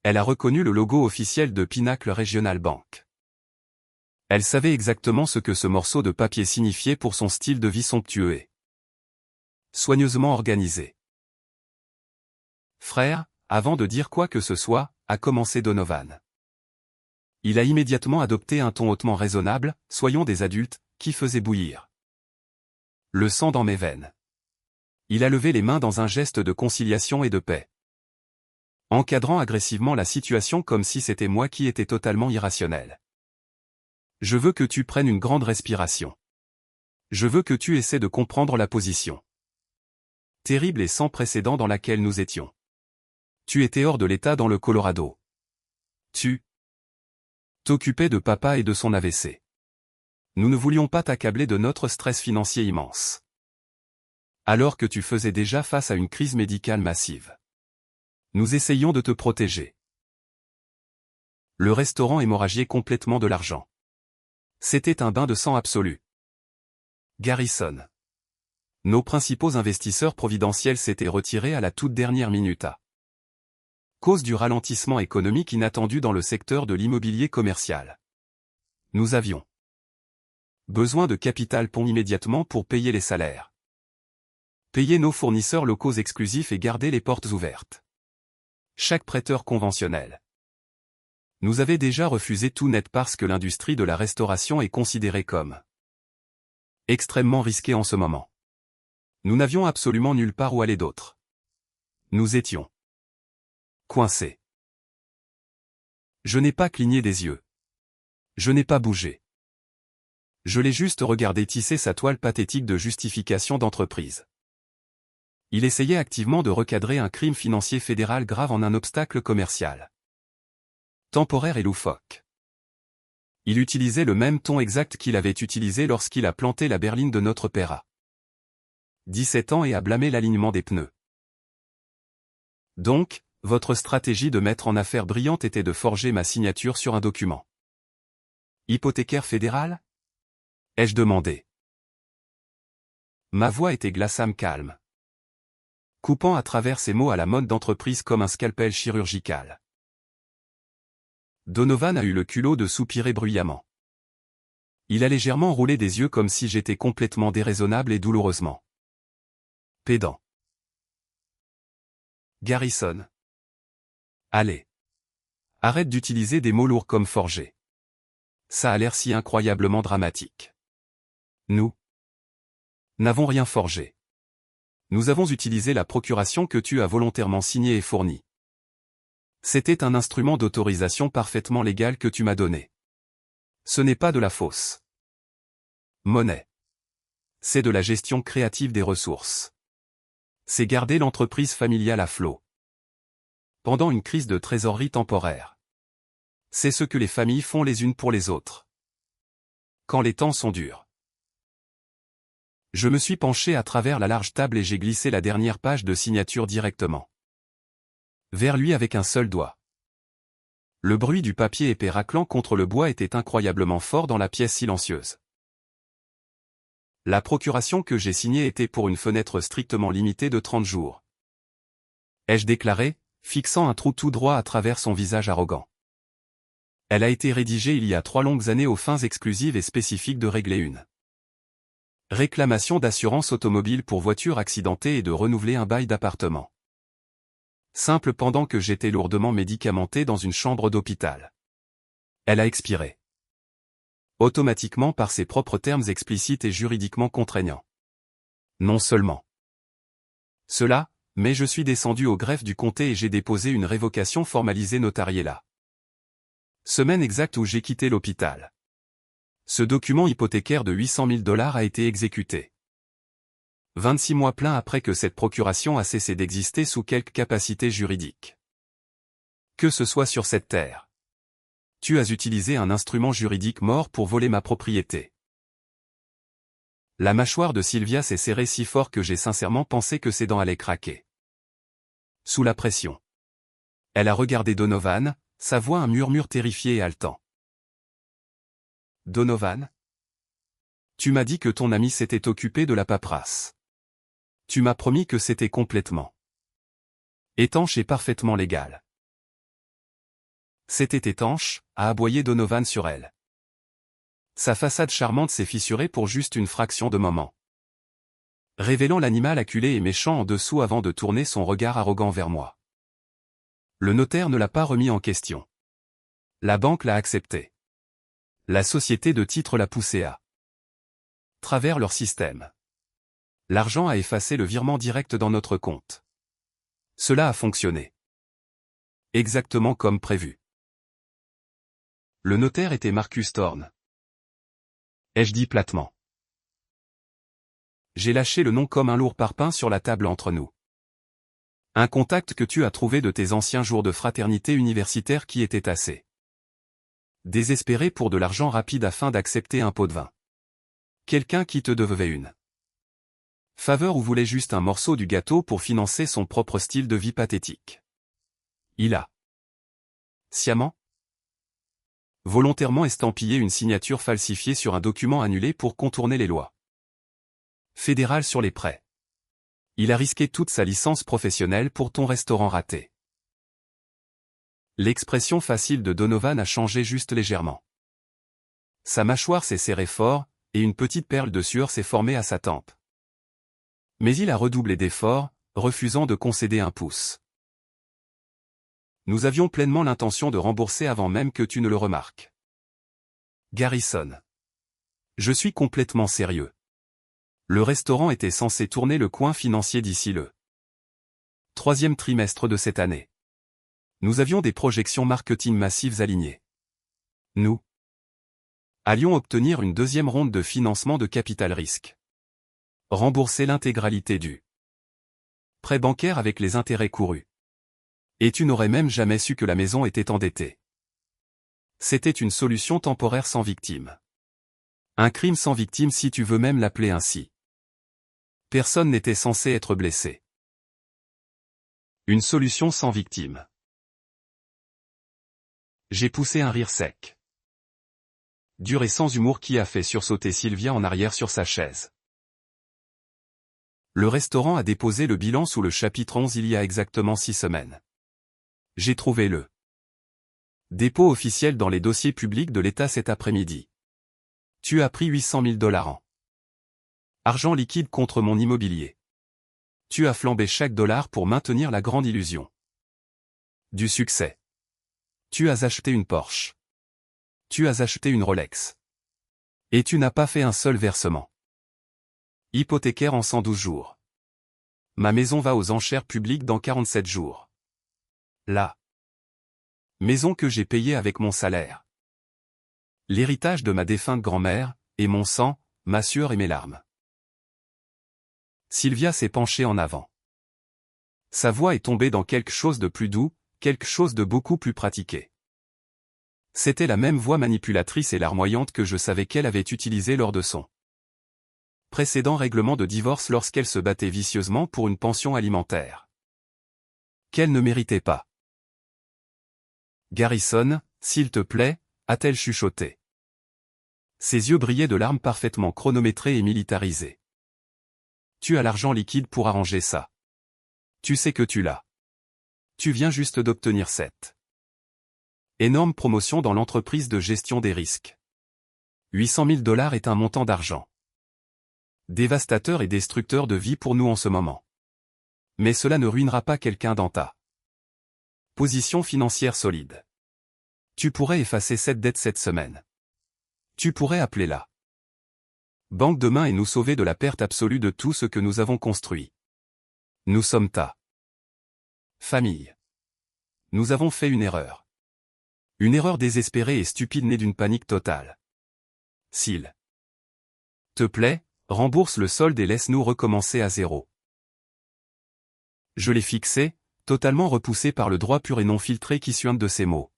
Elle a reconnu le logo officiel de Pinnacle Regional Bank. Elle savait exactement ce que ce morceau de papier signifiait pour son style de vie somptueux et soigneusement organisé. Frère, avant de dire quoi que ce soit, a commencé Donovan. Il a immédiatement adopté un ton hautement raisonnable, soyons des adultes, qui faisait bouillir le sang dans mes veines. Il a levé les mains dans un geste de conciliation et de paix, encadrant agressivement la situation comme si c'était moi qui étais totalement irrationnel. Je veux que tu prennes une grande respiration. Je veux que tu essaies de comprendre la position terrible et sans précédent dans laquelle nous étions. Tu étais hors de l'état dans le Colorado. Tu t'occupais de papa et de son AVC. Nous ne voulions pas t'accabler de notre stress financier immense. Alors que tu faisais déjà face à une crise médicale massive. Nous essayions de te protéger. Le restaurant hémorragiait complètement de l'argent. C'était un bain de sang absolu. Garrison. Nos principaux investisseurs providentiels s'étaient retirés à la toute dernière minute à cause du ralentissement économique inattendu dans le secteur de l'immobilier commercial. Nous avions besoin de capital pont immédiatement pour payer les salaires, payer nos fournisseurs locaux exclusifs et garder les portes ouvertes. Chaque prêteur conventionnel nous avait déjà refusé tout net parce que l'industrie de la restauration est considérée comme extrêmement risquée en ce moment. Nous n'avions absolument nulle part où aller d'autre. Nous étions coincés. Je n'ai pas cligné des yeux. Je n'ai pas bougé. Je l'ai juste regardé tisser sa toile pathétique de justification d'entreprise. Il essayait activement de recadrer un crime financier fédéral grave en un obstacle commercial temporaire et loufoque. Il utilisait le même ton exact qu'il avait utilisé lorsqu'il a planté la berline de notre père à 17 ans et a blâmé l'alignement des pneus. Donc, votre stratégie de mettre en affaire brillante était de forger ma signature sur un document hypothécaire fédéral ? Ai-je demandé. Ma voix était glaçante calme, coupant à travers ces mots à la mode d'entreprise comme un scalpel chirurgical. Donovan a eu le culot de soupirer bruyamment. Il a légèrement roulé des yeux comme si j'étais complètement déraisonnable et douloureusement pédant. Garrison. Allez. Arrête d'utiliser des mots lourds comme forger. Ça a l'air si incroyablement dramatique. Nous n'avons rien forgé. Nous avons utilisé la procuration que tu as volontairement signée et fournie. C'était un instrument d'autorisation parfaitement légal que tu m'as donné. Ce n'est pas de la fausse monnaie. C'est de la gestion créative des ressources. C'est garder l'entreprise familiale à flot. pendant une crise de trésorerie temporaire. C'est ce que les familles font les unes pour les autres. Quand les temps sont durs. Je me suis penché à travers la large table et j'ai glissé la dernière page de signature directement vers lui avec un seul doigt. Le bruit du papier épais raclant contre le bois était incroyablement fort dans la pièce silencieuse. La procuration que j'ai signée était pour une fenêtre strictement limitée de 30 jours. Ai-je déclaré, fixant un trou tout droit à travers son visage arrogant. Elle a été rédigée il y a 3 longues années aux fins exclusives et spécifiques de régler une réclamation d'assurance automobile pour voiture accidentée et de renouveler un bail d'appartement. Simple pendant que j'étais lourdement médicamenté dans une chambre d'hôpital. Elle a expiré. Automatiquement par ses propres termes explicites et juridiquement contraignants. Non seulement cela, mais je suis descendu au greffe du comté et j'ai déposé une révocation formalisée notariée la semaine exacte où j'ai quitté l'hôpital. Ce document hypothécaire de 800 000 $ a été exécuté. 26 mois pleins après que cette procuration a cessé d'exister sous quelque capacité juridique. Que ce soit sur cette terre. Tu as utilisé un instrument juridique mort pour voler ma propriété. La mâchoire de Sylvia s'est serrée si fort que j'ai sincèrement pensé que ses dents allaient craquer. Sous la pression. Elle a regardé Donovan, sa voix un murmure terrifié et haletant. Donovan? Tu m'as dit que ton ami s'était occupé de la paperasse. Tu m'as promis que c'était complètement étanche et parfaitement légal. C'était étanche, a aboyé Donovan sur elle. Sa façade charmante s'est fissurée pour juste une fraction de moment. Révélant l'animal acculé et méchant en dessous avant de tourner son regard arrogant vers moi. Le notaire ne l'a pas remis en question. La banque l'a accepté. La société de titres l'a poussé à travers leur système. L'argent a effacé le virement direct dans notre compte. Cela a fonctionné. Exactement comme prévu. Le notaire était Marcus Thorne. Ai-je dit platement. J'ai lâché le nom comme un lourd parpaing sur la table entre nous. Un contact que tu as trouvé de tes anciens jours de fraternité universitaire qui était assez désespéré pour de l'argent rapide afin d'accepter un pot de vin. Quelqu'un qui te devait une faveur ou voulait juste un morceau du gâteau pour financer son propre style de vie pathétique. Il a sciemment, volontairement estampillé une signature falsifiée sur un document annulé pour contourner les lois fédérales sur les prêts. Il a risqué toute sa licence professionnelle pour ton restaurant raté. L'expression facile de Donovan a changé juste légèrement. Sa mâchoire s'est serrée fort, et une petite perle de sueur s'est formée à sa tempe. Mais il a redoublé d'efforts, refusant de concéder un pouce. Nous avions pleinement l'intention de rembourser avant même que tu ne le remarques. Garrison. Je suis complètement sérieux. Le restaurant était censé tourner le coin financier d'ici le 3e trimestre de cette année. Nous avions des projections marketing massives alignées. Nous allions obtenir une 2e ronde de financement de capital risque. Rembourser l'intégralité du prêt bancaire avec les intérêts courus. Et tu n'aurais même jamais su que la maison était endettée. C'était une solution temporaire sans victime. Un crime sans victime si tu veux même l'appeler ainsi. Personne n'était censé être blessé. Une solution sans victime. J'ai poussé un rire sec. Dur et sans humour qui a fait sursauter Sylvia en arrière sur sa chaise. Le restaurant a déposé le bilan sous le chapitre 11 il y a exactement 6 semaines. J'ai trouvé le dépôt officiel dans les dossiers publics de l'État cet après-midi. Tu as pris 800 000 $ en argent liquide contre mon immobilier. Tu as flambé chaque dollar pour maintenir la grande illusion du succès. Tu as acheté une Porsche. Tu as acheté une Rolex. Et tu n'as pas fait un seul versement hypothécaire en 112 jours. Ma maison va aux enchères publiques dans 47 jours. La maison que j'ai payée avec mon salaire. L'héritage de ma défunte grand-mère, et mon sang, ma sueur et mes larmes. Sylvia s'est penchée en avant. Sa voix est tombée dans quelque chose de plus doux, quelque chose de beaucoup plus pratiqué. C'était la même voix manipulatrice et larmoyante que je savais qu'elle avait utilisée lors de son précédent règlement de divorce lorsqu'elle se battait vicieusement pour une pension alimentaire qu'elle ne méritait pas. Garrison, s'il te plaît, a-t-elle chuchoté. Ses yeux brillaient de larmes parfaitement chronométrées et militarisées. Tu as l'argent liquide pour arranger ça. Tu sais que tu l'as. Tu viens juste d'obtenir cette énorme promotion dans l'entreprise de gestion des risques. 800 000 $ est un montant d'argent dévastateur et destructeur de vie pour nous en ce moment. Mais cela ne ruinera pas quelqu'un dans ta position financière solide. Tu pourrais effacer cette dette cette semaine. Tu pourrais appeler la banque demain et nous sauver de la perte absolue de tout ce que nous avons construit. Nous sommes ta famille. Nous avons fait une erreur. Une erreur désespérée et stupide née d'une panique totale. S'il te plaît, rembourse le solde et laisse-nous recommencer à zéro. Je l'ai fixé, totalement repoussé par le droit pur et non filtré qui suinte de ces mots.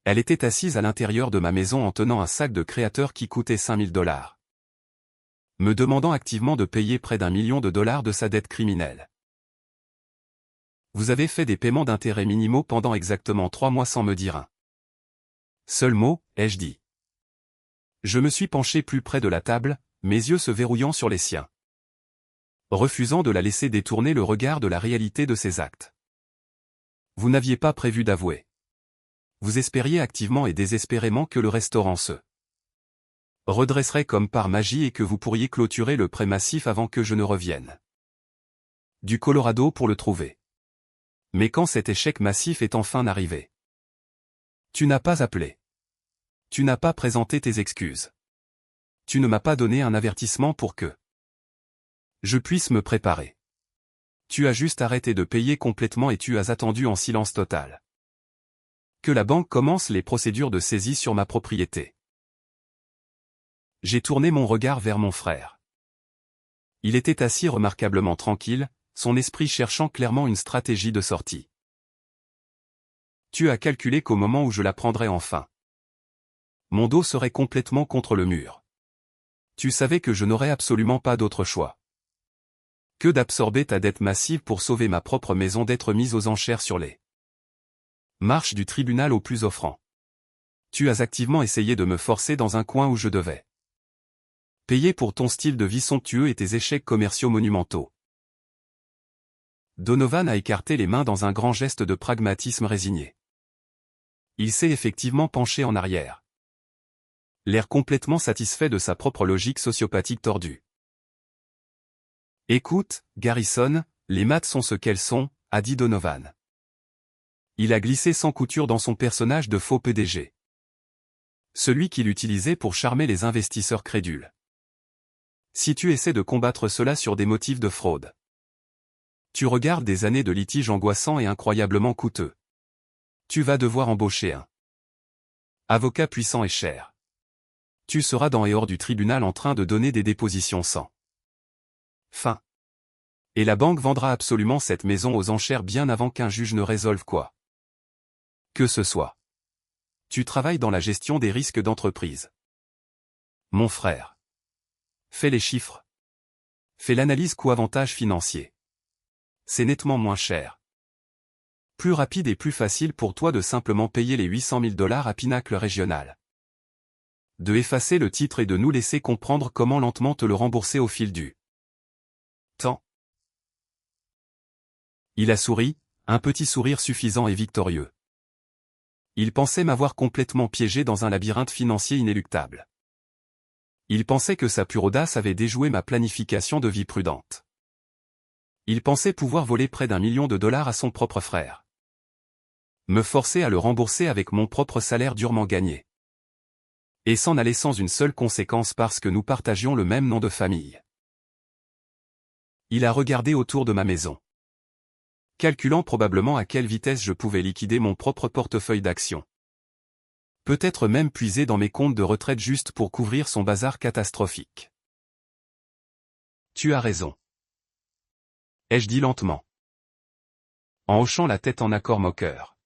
Elle était assise à l'intérieur de ma maison en tenant un sac de créateur qui coûtait 5 000 $. Me demandant activement de payer près d'1 million de dollars de sa dette criminelle. Vous avez fait des paiements d'intérêts minimaux pendant exactement 3 mois sans me dire un seul mot, ai-je dit. Je me suis penché plus près de la table, mes yeux se verrouillant sur les siens. Refusant de la laisser détourner le regard de la réalité de ses actes. Vous n'aviez pas prévu d'avouer. Vous espériez activement et désespérément que le restaurant se redresserait comme par magie et que vous pourriez clôturer le prêt massif avant que je ne revienne du Colorado pour le trouver. Mais quand cet échec massif est enfin arrivé, tu n'as pas appelé. Tu n'as pas présenté tes excuses. Tu ne m'as pas donné un avertissement pour que je puisse me préparer. Tu as juste arrêté de payer complètement et tu as attendu en silence total que la banque commence les procédures de saisie sur ma propriété. J'ai tourné mon regard vers mon frère. Il était assis remarquablement tranquille, son esprit cherchant clairement une stratégie de sortie. Tu as calculé qu'au moment où je la prendrais enfin, mon dos serait complètement contre le mur. Tu savais que je n'aurais absolument pas d'autre choix que d'absorber ta dette massive pour sauver ma propre maison d'être mise aux enchères sur les marches du tribunal au plus offrant. Tu as activement essayé de me forcer dans un coin où je devais payer pour ton style de vie somptueux et tes échecs commerciaux monumentaux. Donovan a écarté les mains dans un grand geste de pragmatisme résigné. Il s'est effectivement penché en arrière. L'air complètement satisfait de sa propre logique sociopathique tordue. Écoute, Garrison, les maths sont ce qu'elles sont, a dit Donovan. Il a glissé sans couture dans son personnage de faux PDG. Celui qu'il utilisait pour charmer les investisseurs crédules. Si tu essaies de combattre cela sur des motifs de fraude, tu regardes des années de litiges angoissants et incroyablement coûteux. Tu vas devoir embaucher un avocat puissant et cher. Tu seras dans et hors du tribunal en train de donner des dépositions sans fin. Et la banque vendra absolument cette maison aux enchères bien avant qu'un juge ne résolve quoi que ce soit. Tu travailles dans la gestion des risques d'entreprise. Mon frère. Fais les chiffres. Fais l'analyse coût-avantage financier. C'est nettement moins cher. Plus rapide et plus facile pour toi de simplement payer les 800 000 $ à Pinacle Régional. De effacer le titre et de nous laisser comprendre comment lentement te le rembourser au fil du temps. Il a souri, un petit sourire suffisant et victorieux. Il pensait m'avoir complètement piégé dans un labyrinthe financier inéluctable. Il pensait que sa pure audace avait déjoué ma planification de vie prudente. Il pensait pouvoir voler près d'1 million de dollars à son propre frère. Me forcer à le rembourser avec mon propre salaire durement gagné. Et s'en aller sans une seule conséquence parce que nous partagions le même nom de famille. Il a regardé autour de ma maison. Calculant probablement à quelle vitesse je pouvais liquider mon propre portefeuille d'actions. Peut-être même puiser dans mes comptes de retraite juste pour couvrir son bazar catastrophique. Tu as raison. Ai-je dit lentement. en hochant la tête en accord moqueur.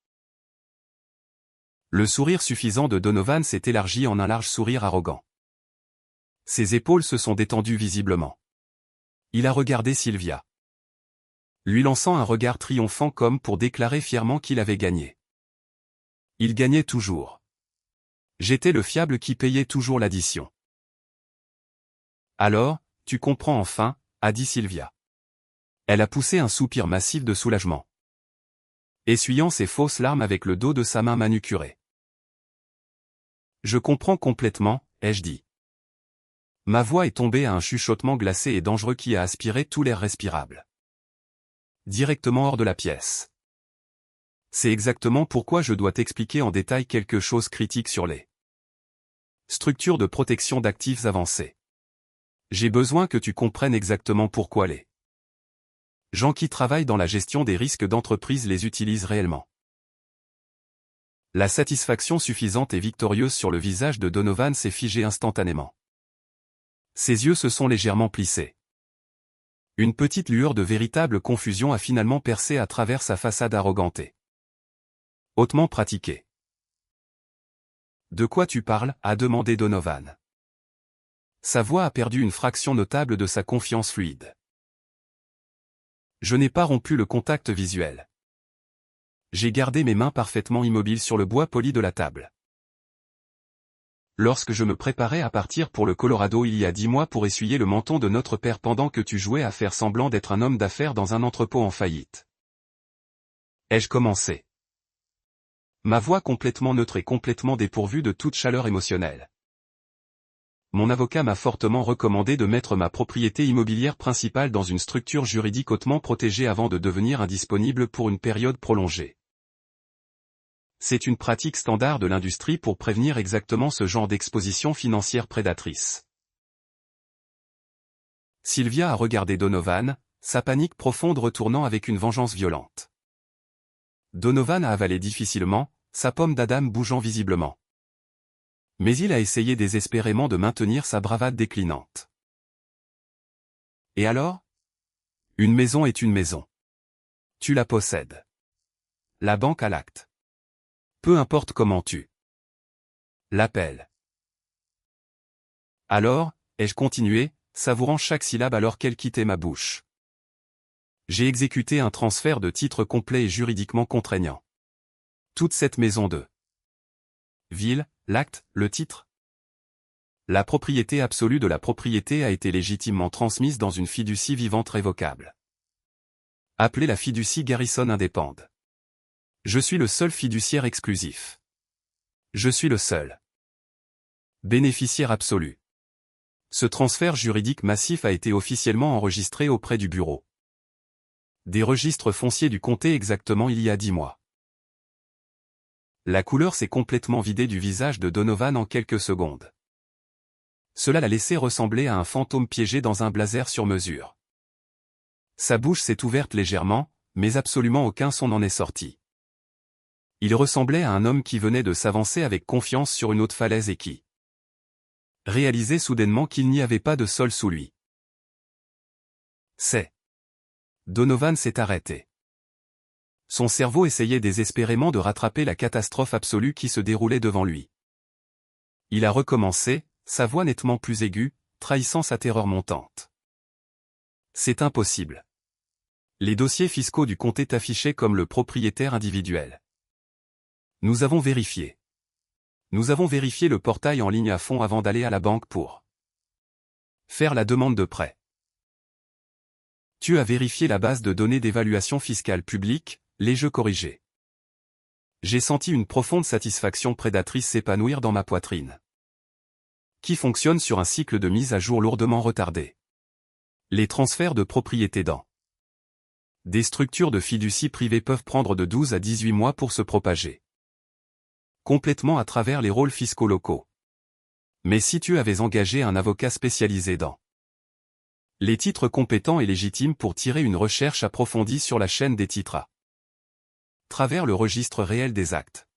Le sourire suffisant de Donovan s'est élargi en un large sourire arrogant. Ses épaules se sont détendues visiblement. Il a regardé Sylvia, lui lançant un regard triomphant comme pour déclarer fièrement qu'il avait gagné. Il gagnait toujours. J'étais le fiable qui payait toujours l'addition. Alors, tu comprends enfin, a dit Sylvia. Elle a poussé un soupir massif de soulagement, essuyant ses fausses larmes avec le dos de sa main manucurée. Je comprends complètement, ai-je dit. Ma voix est tombée à un chuchotement glacé et dangereux qui a aspiré tout l'air respirable directement hors de la pièce. C'est exactement pourquoi je dois t'expliquer en détail quelque chose critique sur les structures de protection d'actifs avancés. J'ai besoin que tu comprennes exactement pourquoi les gens qui travaillent dans la gestion des risques d'entreprise les utilisent réellement. La satisfaction suffisante et victorieuse sur le visage de Donovan s'est figée instantanément. Ses yeux se sont légèrement plissés. Une petite lueur de véritable confusion a finalement percé à travers sa façade arrogantée. Hautement pratiquée. De quoi tu parles, a demandé Donovan. Sa voix a perdu une fraction notable de sa confiance fluide. Je n'ai pas rompu le contact visuel. J'ai gardé mes mains parfaitement immobiles sur le bois poli de la table. Lorsque je me préparais à partir pour le Colorado il y a 10 mois pour essuyer le menton de notre père pendant que tu jouais à faire semblant d'être un homme d'affaires dans un entrepôt en faillite. Ai-je commencé? Ma voix complètement neutre et complètement dépourvue de toute chaleur émotionnelle. Mon avocat m'a fortement recommandé de mettre ma propriété immobilière principale dans une structure juridique hautement protégée avant de devenir indisponible pour une période prolongée. C'est une pratique standard de l'industrie pour prévenir exactement ce genre d'exposition financière prédatrice. Sylvia a regardé Donovan, sa panique profonde retournant avec une vengeance violente. Donovan a avalé difficilement, sa pomme d'Adam bougeant visiblement. Mais il a essayé désespérément de maintenir sa bravade déclinante. Et alors? Une maison est une maison. Tu la possèdes. La banque a l'acte. Peu importe comment tu l'appelles. Alors, ai-je continué, savourant chaque syllabe alors qu'elle quittait ma bouche. J'ai exécuté un transfert de titre complet et juridiquement contraignant. Toute cette maison de ville, l'acte, le titre. La propriété absolue de la propriété a été légitimement transmise dans une fiducie vivante révocable. Appelée la fiducie Garrison Indépend. Je suis le seul fiduciaire exclusif. Je suis le seul bénéficiaire absolu. Ce transfert juridique massif a été officiellement enregistré auprès du bureau des registres fonciers du comté exactement il y a 10 mois. La couleur s'est complètement vidée du visage de Donovan en quelques secondes. Cela l'a laissé ressembler à un fantôme piégé dans un blazer sur mesure. Sa bouche s'est ouverte légèrement, mais absolument aucun son n'en est sorti. Il ressemblait à un homme qui venait de s'avancer avec confiance sur une haute falaise et qui réalisait soudainement qu'il n'y avait pas de sol sous lui. Donovan s'est arrêté. Son cerveau essayait désespérément de rattraper la catastrophe absolue qui se déroulait devant lui. Il a recommencé, sa voix nettement plus aiguë, trahissant sa terreur montante. C'est impossible. Les dossiers fiscaux du comté t'affichaient comme le propriétaire individuel. Nous avons vérifié. Nous avons vérifié le portail en ligne à fond avant d'aller à la banque pour faire la demande de prêt. Tu as vérifié la base de données d'évaluation fiscale publique, les jeux corrigés. J'ai senti une profonde satisfaction prédatrice s'épanouir dans ma poitrine, qui fonctionne sur un cycle de mise à jour lourdement retardé. Les transferts de propriété dans des structures de fiducie privées peuvent prendre de 12 à 18 mois pour se propager complètement à travers les rôles fiscaux locaux. Mais si tu avais engagé un avocat spécialisé dans les titres compétents et légitimes pour tirer une recherche approfondie sur la chaîne des titres à travers le registre réel des actes.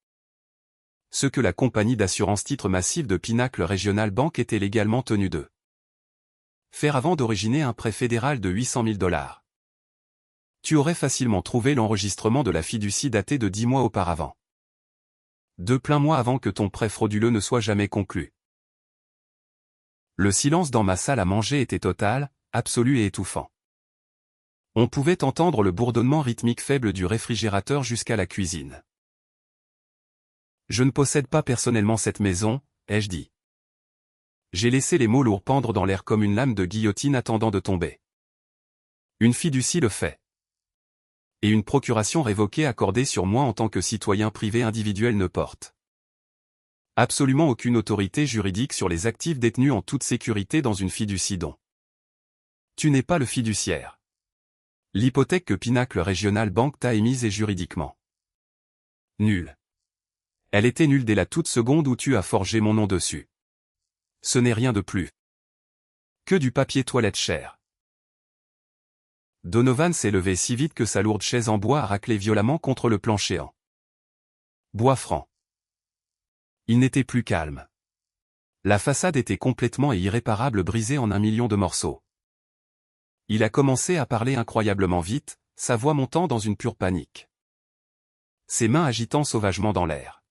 Ce que la compagnie d'assurance titres massif de Pinnacle Regional Bank était légalement tenue de faire avant d'originer un prêt fédéral de $800 000. Tu aurais facilement trouvé l'enregistrement de la fiducie daté de 10 mois auparavant. 2 pleins mois avant que ton prêt frauduleux ne soit jamais conclu. Le silence dans ma salle à manger était total, absolu et étouffant. On pouvait entendre le bourdonnement rythmique faible du réfrigérateur jusqu'à la cuisine. Je ne possède pas personnellement cette maison, ai-je dit. J'ai laissé les mots lourds pendre dans l'air comme une lame de guillotine attendant de tomber. Une fiducie le fait. Et une procuration révoquée accordée sur moi en tant que citoyen privé individuel ne porte absolument aucune autorité juridique sur les actifs détenus en toute sécurité dans une fiducie dont tu n'es pas le fiduciaire. L'hypothèque que Pinacle Regional Bank t'a émise est juridiquement nulle. Elle était nulle dès la toute seconde où tu as forgé mon nom dessus. Ce n'est rien de plus que du papier toilette cher. Donovan s'est levé si vite que sa lourde chaise en bois a raclé violemment contre le plancher en bois franc. Il n'était plus calme. La façade était complètement et irréparable brisée en 1 million de morceaux. Il a commencé à parler incroyablement vite, sa voix montant dans une pure panique. Ses mains agitant sauvagement dans l'air.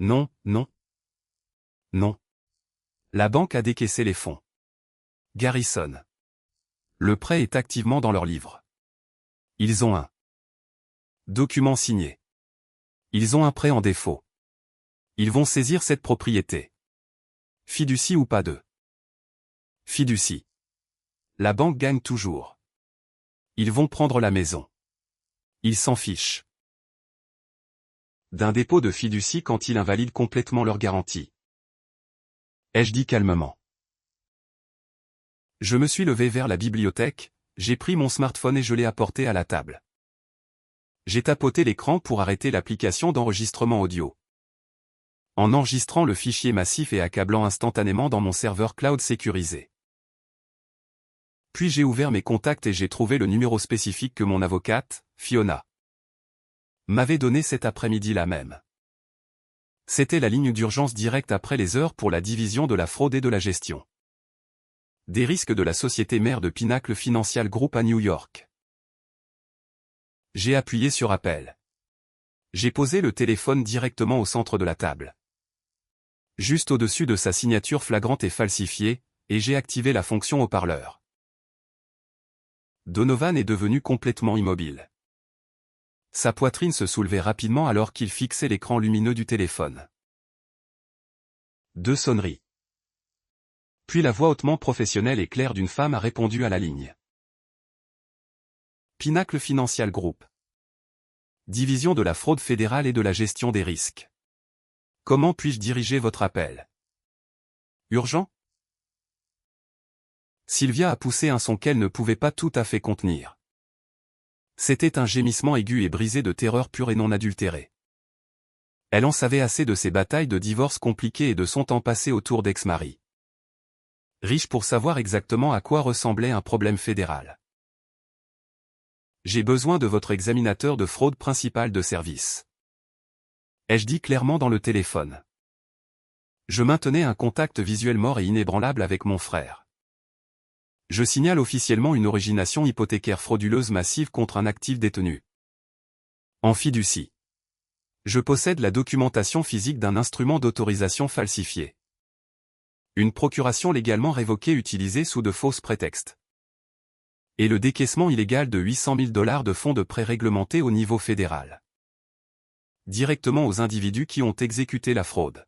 Non, non. Non. La banque a décaissé les fonds. Garrison. Le prêt est activement dans leur livre. Ils ont un document signé. Ils ont un prêt en défaut. Ils vont saisir cette propriété. Fiducie ou pas de fiducie. La banque gagne toujours. Ils vont prendre la maison. Ils s'en fichent d'un dépôt de fiducie quand ils invalident complètement leur garantie. Ai-je dit calmement. Je me suis levé vers la bibliothèque, j'ai pris mon smartphone et je l'ai apporté à la table. J'ai tapoté l'écran pour arrêter l'application d'enregistrement audio. En enregistrant le fichier massif et accablant instantanément dans mon serveur cloud sécurisé. Puis j'ai ouvert mes contacts et j'ai trouvé le numéro spécifique que mon avocate, Fiona, m'avait donné cet après-midi là même. C'était la ligne d'urgence directe après les heures pour la division de la fraude et de la gestion des risques de la société mère de Pinacle Financial Group à New York. J'ai appuyé sur appel. J'ai posé le téléphone directement au centre de la table. Juste au-dessus de sa signature flagrante et falsifiée, et j'ai activé la fonction haut-parleur. Donovan est devenu complètement immobile. Sa poitrine se soulevait rapidement alors qu'il fixait l'écran lumineux du téléphone. 2 sonneries. Puis la voix hautement professionnelle et claire d'une femme a répondu à la ligne. Pinacle Financial Group. Division de la fraude fédérale et de la gestion des risques. Comment puis-je diriger votre appel? Urgent? Sylvia a poussé un son qu'elle ne pouvait pas tout à fait contenir. C'était un gémissement aigu et brisé de terreur pure et non adultérée. Elle en savait assez de ces batailles de divorce compliquées et de son temps passé autour d'ex-maris. Riche pour savoir exactement à quoi ressemblait un problème fédéral. J'ai besoin de votre examinateur de fraude principal de service. Ai-je dit clairement dans le téléphone. Je maintenais un contact visuel mort et inébranlable avec mon frère. Je signale officiellement une origination hypothécaire frauduleuse massive contre un actif détenu. En fiducie. Je possède la documentation physique d'un instrument d'autorisation falsifié. Une procuration légalement révoquée utilisée sous de fausses prétextes. Et le décaissement illégal de 800 000 $ de fonds de prêt réglementés au niveau fédéral. Directement aux individus qui ont exécuté la fraude.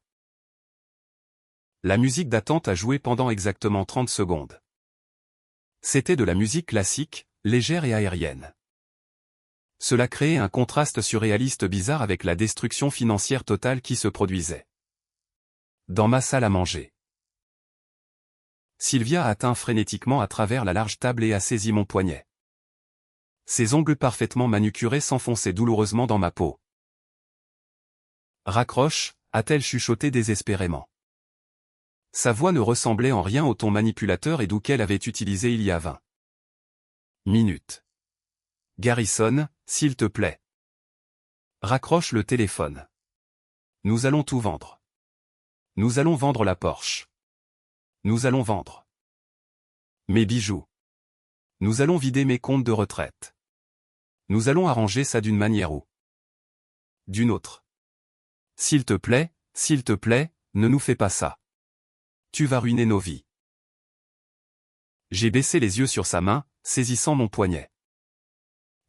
La musique d'attente a joué pendant exactement 30 secondes. C'était de la musique classique, légère et aérienne. Cela créait un contraste surréaliste bizarre avec la destruction financière totale qui se produisait dans ma salle à manger. Sylvia a atteint frénétiquement à travers la large table et a saisi mon poignet. Ses ongles parfaitement manucurés s'enfonçaient douloureusement dans ma peau. Raccroche, a-t-elle chuchoté désespérément. Sa voix ne ressemblait en rien au ton manipulateur et doux qu'elle avait utilisé il y a 20 minutes. Garrison, s'il te plaît. Raccroche le téléphone. Nous allons tout vendre. Nous allons vendre la Porsche. Nous allons vendre mes bijoux. Nous allons vider mes comptes de retraite. Nous allons arranger ça d'une manière ou d'une autre. S'il te plaît, ne nous fais pas ça. Tu vas ruiner nos vies. J'ai baissé les yeux sur sa main, saisissant mon poignet.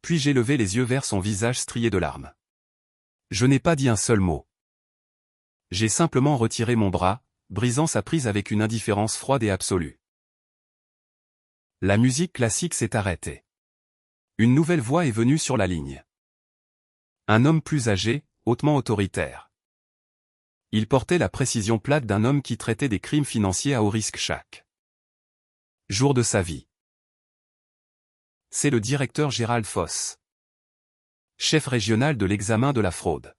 Puis j'ai levé les yeux vers son visage strié de larmes. Je n'ai pas dit un seul mot. J'ai simplement retiré mon bras, brisant sa prise avec une indifférence froide et absolue. La musique classique s'est arrêtée. Une nouvelle voix est venue sur la ligne. Un homme plus âgé, hautement autoritaire. Il portait la précision plate d'un homme qui traitait des crimes financiers à haut risque chaque jour de sa vie. C'est le directeur Gérald Foss, chef régional de l'examen de la fraude.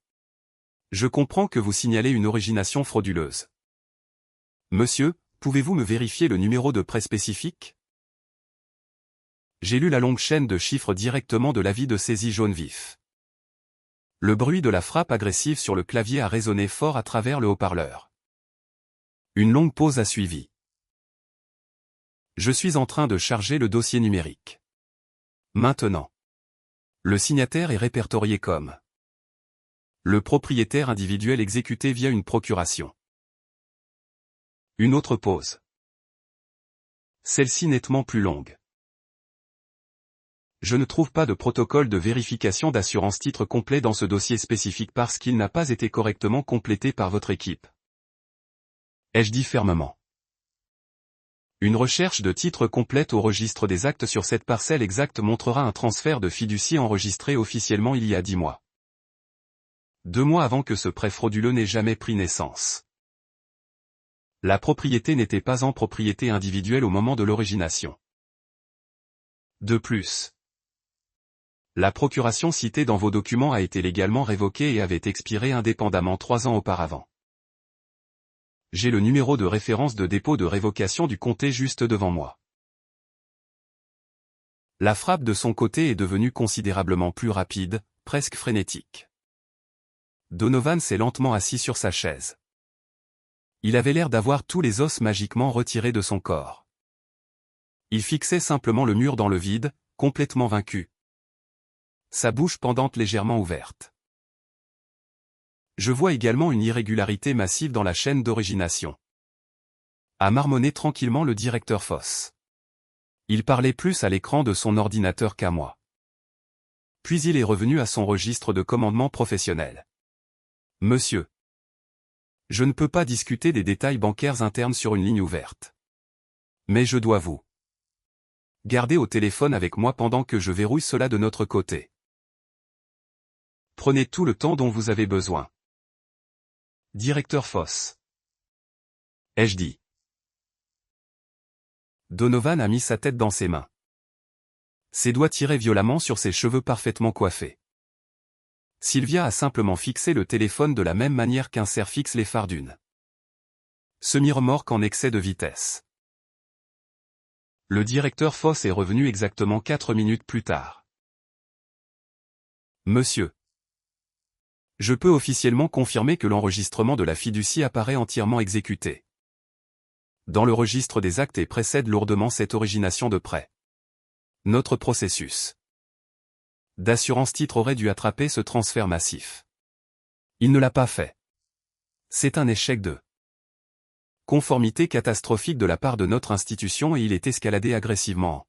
Je comprends que vous signalez une origination frauduleuse. Monsieur, pouvez-vous me vérifier le numéro de prêt spécifique? J'ai lu la longue chaîne de chiffres directement de l'avis de saisie jaune vif. Le bruit de la frappe agressive sur le clavier a résonné fort à travers le haut-parleur. Une longue pause a suivi. Je suis en train de charger le dossier numérique. Maintenant. Le signataire est répertorié comme le propriétaire individuel exécuté via une procuration. Une autre pause. Celle-ci nettement plus longue. Je ne trouve pas de protocole de vérification d'assurance titre complet dans ce dossier spécifique parce qu'il n'a pas été correctement complété par votre équipe. Ai-je dit fermement. Une recherche de titre complète au registre des actes sur cette parcelle exacte montrera un transfert de fiducie enregistré officiellement il y a 10 mois. 2 mois avant que ce prêt frauduleux n'ait jamais pris naissance. La propriété n'était pas en propriété individuelle au moment de l'origination. De plus, la procuration citée dans vos documents a été légalement révoquée et avait expiré indépendamment 3 ans auparavant. J'ai le numéro de référence de dépôt de révocation du comté juste devant moi. La frappe de son côté est devenue considérablement plus rapide, presque frénétique. Donovan s'est lentement assis sur sa chaise. Il avait l'air d'avoir tous les os magiquement retirés de son corps. Il fixait simplement le mur dans le vide, complètement vaincu. Sa bouche pendante légèrement ouverte. Je vois également une irrégularité massive dans la chaîne d'origination. A marmonné tranquillement le directeur Foss. Il parlait plus à l'écran de son ordinateur qu'à moi. Puis il est revenu à son registre de commandement professionnel. Monsieur. Je ne peux pas discuter des détails bancaires internes sur une ligne ouverte. Mais je dois vous garder au téléphone avec moi pendant que je verrouille cela de notre côté. Prenez tout le temps dont vous avez besoin. Directeur Foss. Ai-je dit. Donovan a mis sa tête dans ses mains. Ses doigts tiraient violemment sur ses cheveux parfaitement coiffés. Sylvia a simplement fixé le téléphone de la même manière qu'un cerf fixe les phares d'une semi-remorque en excès de vitesse. Le directeur Foss est revenu exactement 4 minutes plus tard. Monsieur. Je peux officiellement confirmer que l'enregistrement de la fiducie apparaît entièrement exécuté dans le registre des actes et précède lourdement cette origination de prêt. Notre processus d'assurance titre aurait dû attraper ce transfert massif. Il ne l'a pas fait. C'est un échec de conformité catastrophique de la part de notre institution et il est escaladé agressivement.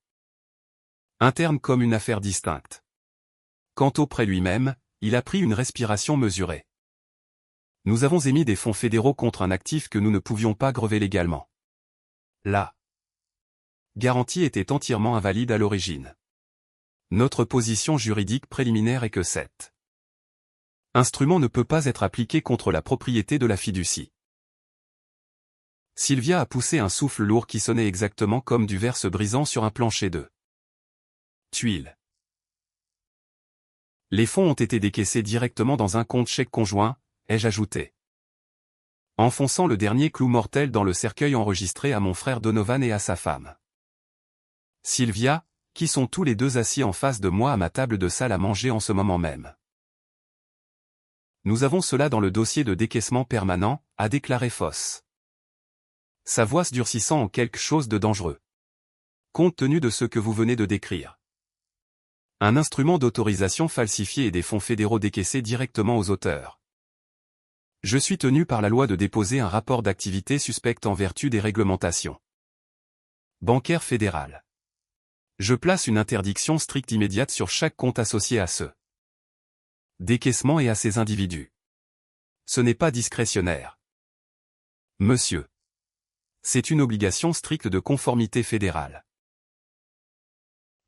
Interne comme une affaire distincte. Quant au prêt lui-même, il a pris une respiration mesurée. Nous avons émis des fonds fédéraux contre un actif que nous ne pouvions pas grever légalement. La garantie était entièrement invalide à l'origine. Notre position juridique préliminaire est que cet instrument ne peut pas être appliqué contre la propriété de la fiducie. Sylvia a poussé un souffle lourd qui sonnait exactement comme du verre se brisant sur un plancher de tuiles. Les fonds ont été décaissés directement dans un compte chèque conjoint, ai-je ajouté. Enfonçant le dernier clou mortel dans le cercueil enregistré à mon frère Donovan et à sa femme. Sylvia, qui sont tous les deux assis en face de moi à ma table de salle à manger en ce moment même. Nous avons cela dans le dossier de décaissement permanent, a déclaré Foss. Sa voix se durcissant en quelque chose de dangereux. Compte tenu de ce que vous venez de décrire. Un instrument d'autorisation falsifié et des fonds fédéraux décaissés directement aux auteurs. Je suis tenu par la loi de déposer un rapport d'activité suspecte en vertu des réglementations bancaires fédérales. Je place une interdiction stricte immédiate sur chaque compte associé à ce décaissement et à ces individus. Ce n'est pas discrétionnaire. Monsieur. C'est une obligation stricte de conformité fédérale.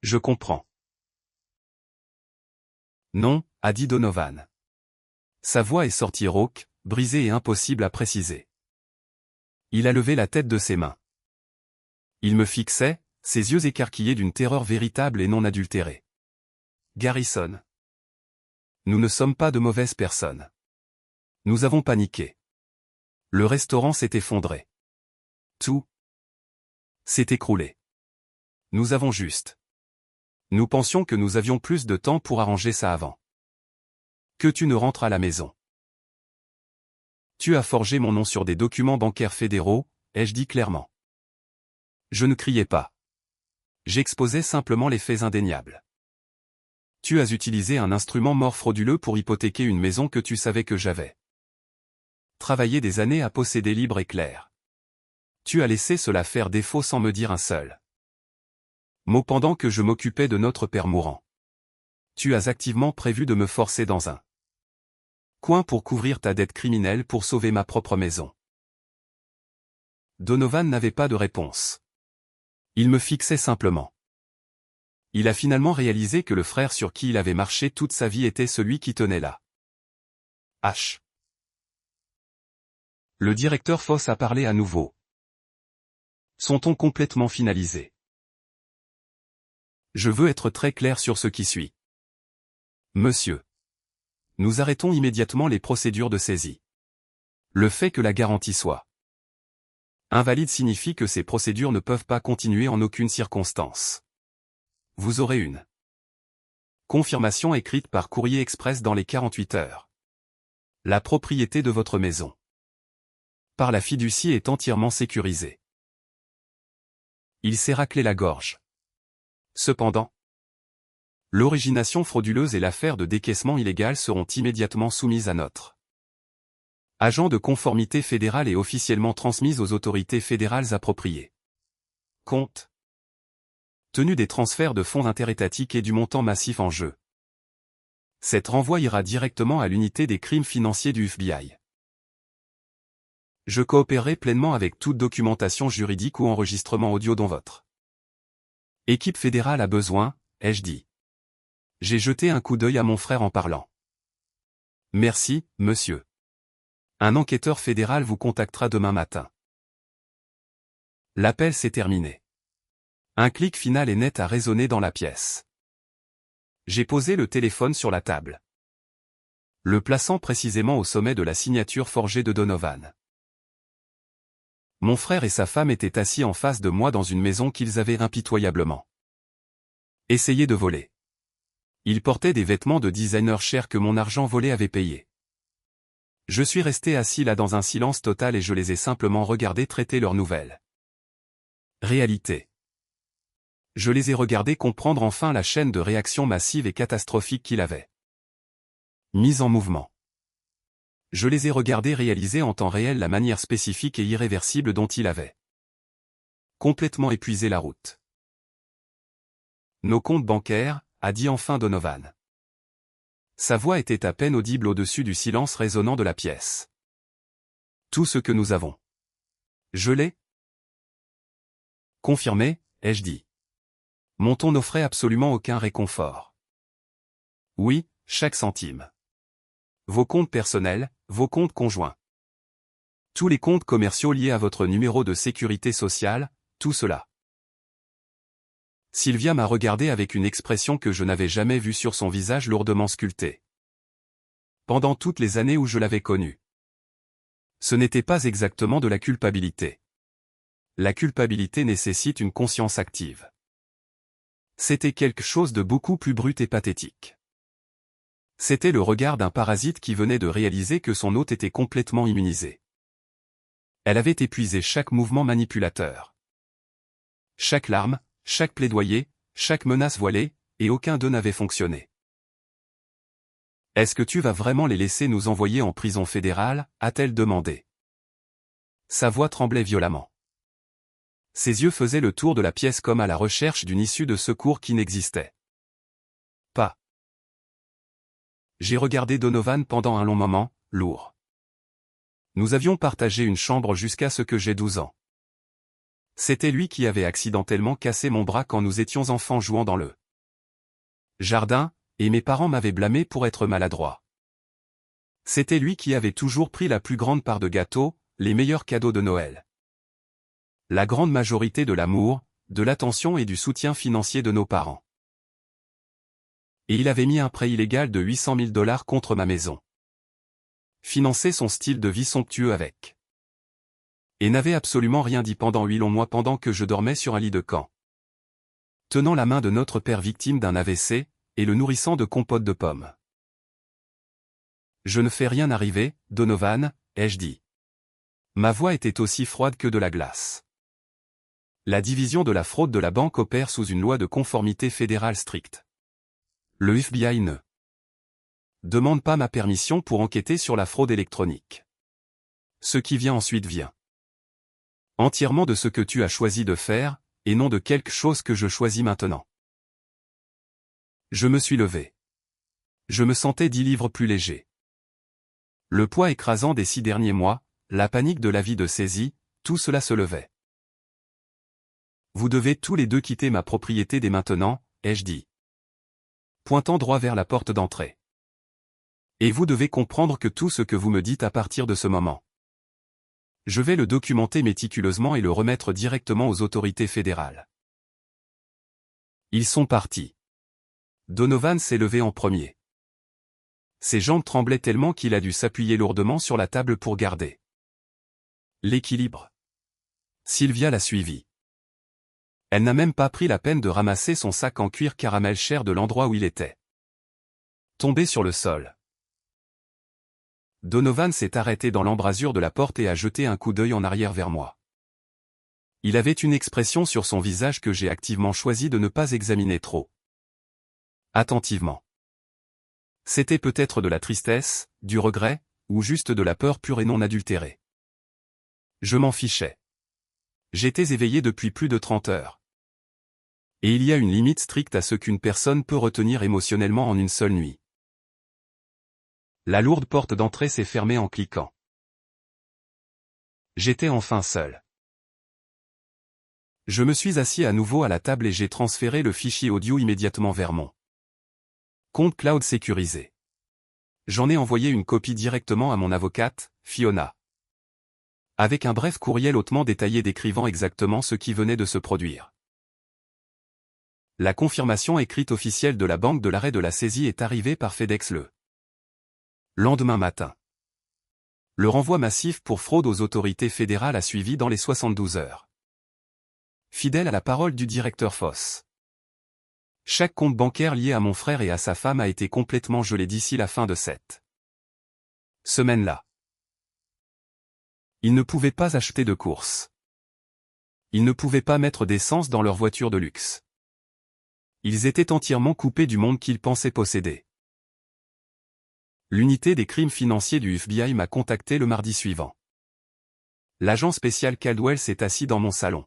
Je comprends. Non, a dit Donovan. Sa voix est sortie rauque, brisée et impossible à préciser. Il a levé la tête de ses mains. Il me fixait, ses yeux écarquillés d'une terreur véritable et non adultérée. Garrison. Nous ne sommes pas de mauvaises personnes. Nous avons paniqué. Le restaurant s'est effondré. Tout s'est écroulé. Nous avons juste. Nous pensions que nous avions plus de temps pour arranger ça avant que tu ne rentres à la maison. Tu as forgé mon nom sur des documents bancaires fédéraux, ai-je dit clairement. Je ne criais pas. J'exposais simplement les faits indéniables. Tu as utilisé un instrument mort frauduleux pour hypothéquer une maison que tu savais que j'avais travaillé des années à posséder libre et clair. Tu as laissé cela faire défaut sans me dire un seul mot pendant que je m'occupais de notre père mourant. Tu as activement prévu de me forcer dans un coin pour couvrir ta dette criminelle pour sauver ma propre maison. Donovan n'avait pas de réponse. Il me fixait simplement. Il a finalement réalisé que le frère sur qui il avait marché toute sa vie était celui qui tenait là. H. Le directeur Foss a parlé à nouveau. Son ton complètement finalisé. Je veux être très clair sur ce qui suit. Monsieur. Nous arrêtons immédiatement les procédures de saisie. Le fait que la garantie soit invalide signifie que ces procédures ne peuvent pas continuer en aucune circonstance. Vous aurez une confirmation écrite par courrier express dans les 48 heures. La propriété de votre maison par la fiducie est entièrement sécurisée. Il s'est raclé la gorge. Cependant, l'origination frauduleuse et l'affaire de décaissement illégal seront immédiatement soumises à notre agent de conformité fédéral et officiellement transmises aux autorités fédérales appropriées. Compte tenu des transferts de fonds interétatiques et du montant massif en jeu. Cet renvoi ira directement à l'unité des crimes financiers du FBI. Je coopérerai pleinement avec toute documentation juridique ou enregistrement audio dont votre équipe fédérale a besoin, ai-je dit. J'ai jeté un coup d'œil à mon frère en parlant. Merci, monsieur. Un enquêteur fédéral vous contactera demain matin. L'appel s'est terminé. Un clic final et net a résonné dans la pièce. J'ai posé le téléphone sur la table, le plaçant précisément au sommet de la signature forgée de Donovan. Mon frère et sa femme étaient assis en face de moi dans une maison qu'ils avaient impitoyablement essayé de voler. Ils portaient des vêtements de designer chers que mon argent volé avait payés. Je suis resté assis là dans un silence total et je les ai simplement regardés traiter leur nouvelle réalité. Je les ai regardés comprendre enfin la chaîne de réactions massives et catastrophiques qu'il avait mise en mouvement. Je les ai regardés réaliser en temps réel la manière spécifique et irréversible dont il avait complètement épuisé la route. Nos comptes bancaires, a dit enfin Donovan. Sa voix était à peine audible au-dessus du silence résonnant de la pièce. Tout ce que nous avons. Je l'ai confirmé, ai-je dit. Mon ton n'offrait absolument aucun réconfort. Oui, chaque centime. Vos comptes personnels, vos comptes conjoints. Tous les comptes commerciaux liés à votre numéro de sécurité sociale, tout cela. Sylvia m'a regardé avec une expression que je n'avais jamais vue sur son visage lourdement sculpté. Pendant toutes les années où je l'avais connue. Ce n'était pas exactement de la culpabilité. La culpabilité nécessite une conscience active. C'était quelque chose de beaucoup plus brut et pathétique. C'était le regard d'un parasite qui venait de réaliser que son hôte était complètement immunisé. Elle avait épuisé chaque mouvement manipulateur. Chaque larme, chaque plaidoyer, chaque menace voilée, et aucun d'eux n'avait fonctionné. Est-ce que tu vas vraiment les laisser nous envoyer en prison fédérale, a-t-elle demandé. Sa voix tremblait violemment. Ses yeux faisaient le tour de la pièce comme à la recherche d'une issue de secours qui n'existait pas. J'ai regardé Donovan pendant un long moment, lourd. Nous avions partagé une chambre jusqu'à ce que j'ai 12 ans. C'était lui qui avait accidentellement cassé mon bras quand nous étions enfants jouant dans le jardin, et mes parents m'avaient blâmé pour être maladroit. C'était lui qui avait toujours pris la plus grande part de gâteaux, les meilleurs cadeaux de Noël. La grande majorité de l'amour, de l'attention et du soutien financier de nos parents. Et il avait mis un prêt illégal de 800 000 $ contre ma maison. Finançait son style de vie somptueux avec. Et n'avait absolument rien dit pendant 8 longs mois pendant que je dormais sur un lit de camp. Tenant la main de notre père victime d'un AVC, et le nourrissant de compote de pommes. Je ne fais rien arriver, Donovan, ai-je dit. Ma voix était aussi froide que de la glace. La division de la fraude de la banque opère sous une loi de conformité fédérale stricte. Le FBI ne demande pas ma permission pour enquêter sur la fraude électronique. Ce qui vient ensuite vient entièrement de ce que tu as choisi de faire, et non de quelque chose que je choisis maintenant. Je me suis levé. Je me sentais 10 livres plus léger. Le poids écrasant des 6 derniers mois, la panique de la vie de saisie, tout cela se levait. Vous devez tous les deux quitter ma propriété dès maintenant, ai-je dit. Pointant droit vers la porte d'entrée. Et vous devez comprendre que tout ce que vous me dites à partir de ce moment. Je vais le documenter méticuleusement et le remettre directement aux autorités fédérales. Ils sont partis. Donovan s'est levé en premier. Ses jambes tremblaient tellement qu'il a dû s'appuyer lourdement sur la table pour garder l'équilibre. Sylvia l'a suivi. Elle n'a même pas pris la peine de ramasser son sac en cuir caramel cher de l'endroit où il était tombé sur le sol. Donovan s'est arrêté dans l'embrasure de la porte et a jeté un coup d'œil en arrière vers moi. Il avait une expression sur son visage que j'ai activement choisi de ne pas examiner trop attentivement. C'était peut-être de la tristesse, du regret, ou juste de la peur pure et non adultérée. Je m'en fichais. J'étais éveillé depuis plus de 30 heures. Et il y a une limite stricte à ce qu'une personne peut retenir émotionnellement en une seule nuit. La lourde porte d'entrée s'est fermée en cliquant. J'étais enfin seul. Je me suis assis à nouveau à la table et j'ai transféré le fichier audio immédiatement vers mon compte cloud sécurisé. J'en ai envoyé une copie directement à mon avocate, Fiona. Avec un bref courriel hautement détaillé décrivant exactement ce qui venait de se produire. La confirmation écrite officielle de la banque de l'arrêt de la saisie est arrivée par FedEx le lendemain matin. Le renvoi massif pour fraude aux autorités fédérales a suivi dans les 72 heures. Fidèle à la parole du directeur Foss. Chaque compte bancaire lié à mon frère et à sa femme a été complètement gelé d'ici la fin de cette semaine-là. Ils ne pouvaient pas acheter de courses. Ils ne pouvaient pas mettre d'essence dans leur voiture de luxe. Ils étaient entièrement coupés du monde qu'ils pensaient posséder. L'unité des crimes financiers du FBI m'a contacté le mardi suivant. L'agent spécial Caldwell s'est assis dans mon salon.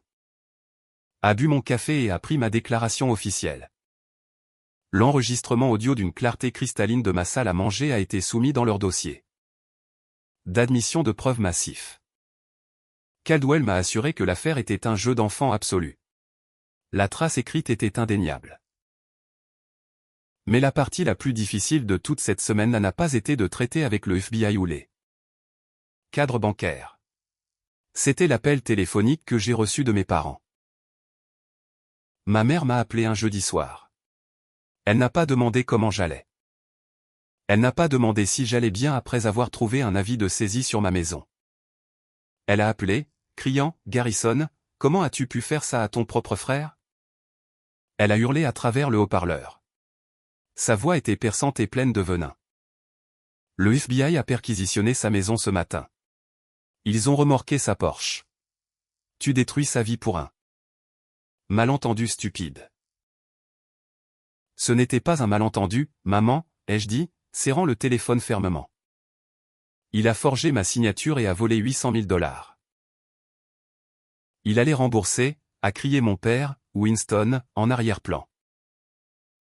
A bu mon café et a pris ma déclaration officielle. L'enregistrement audio d'une clarté cristalline de ma salle à manger a été soumis dans leur dossier d'admission de preuves massif. Caldwell m'a assuré que l'affaire était un jeu d'enfant absolu. La trace écrite était indéniable. Mais la partie la plus difficile de toute cette semaine n'a pas été de traiter avec le FBI ou les cadres bancaires. C'était l'appel téléphonique que j'ai reçu de mes parents. Ma mère m'a appelé un jeudi soir. Elle n'a pas demandé comment j'allais. Elle n'a pas demandé si j'allais bien après avoir trouvé un avis de saisie sur ma maison. Elle a appelé, criant, « Garrison, comment as-tu pu faire ça à ton propre frère ?» Elle a hurlé à travers le haut-parleur. Sa voix était perçante et pleine de venin. Le FBI a perquisitionné sa maison ce matin. Ils ont remorqué sa Porsche. Tu détruis sa vie pour un Malentendu stupide. Ce n'était pas un malentendu, maman, ai-je dit, serrant le téléphone fermement. Il a forgé ma signature et a volé 800 000 $. Il allait rembourser, a crié mon père, Winston, en arrière-plan.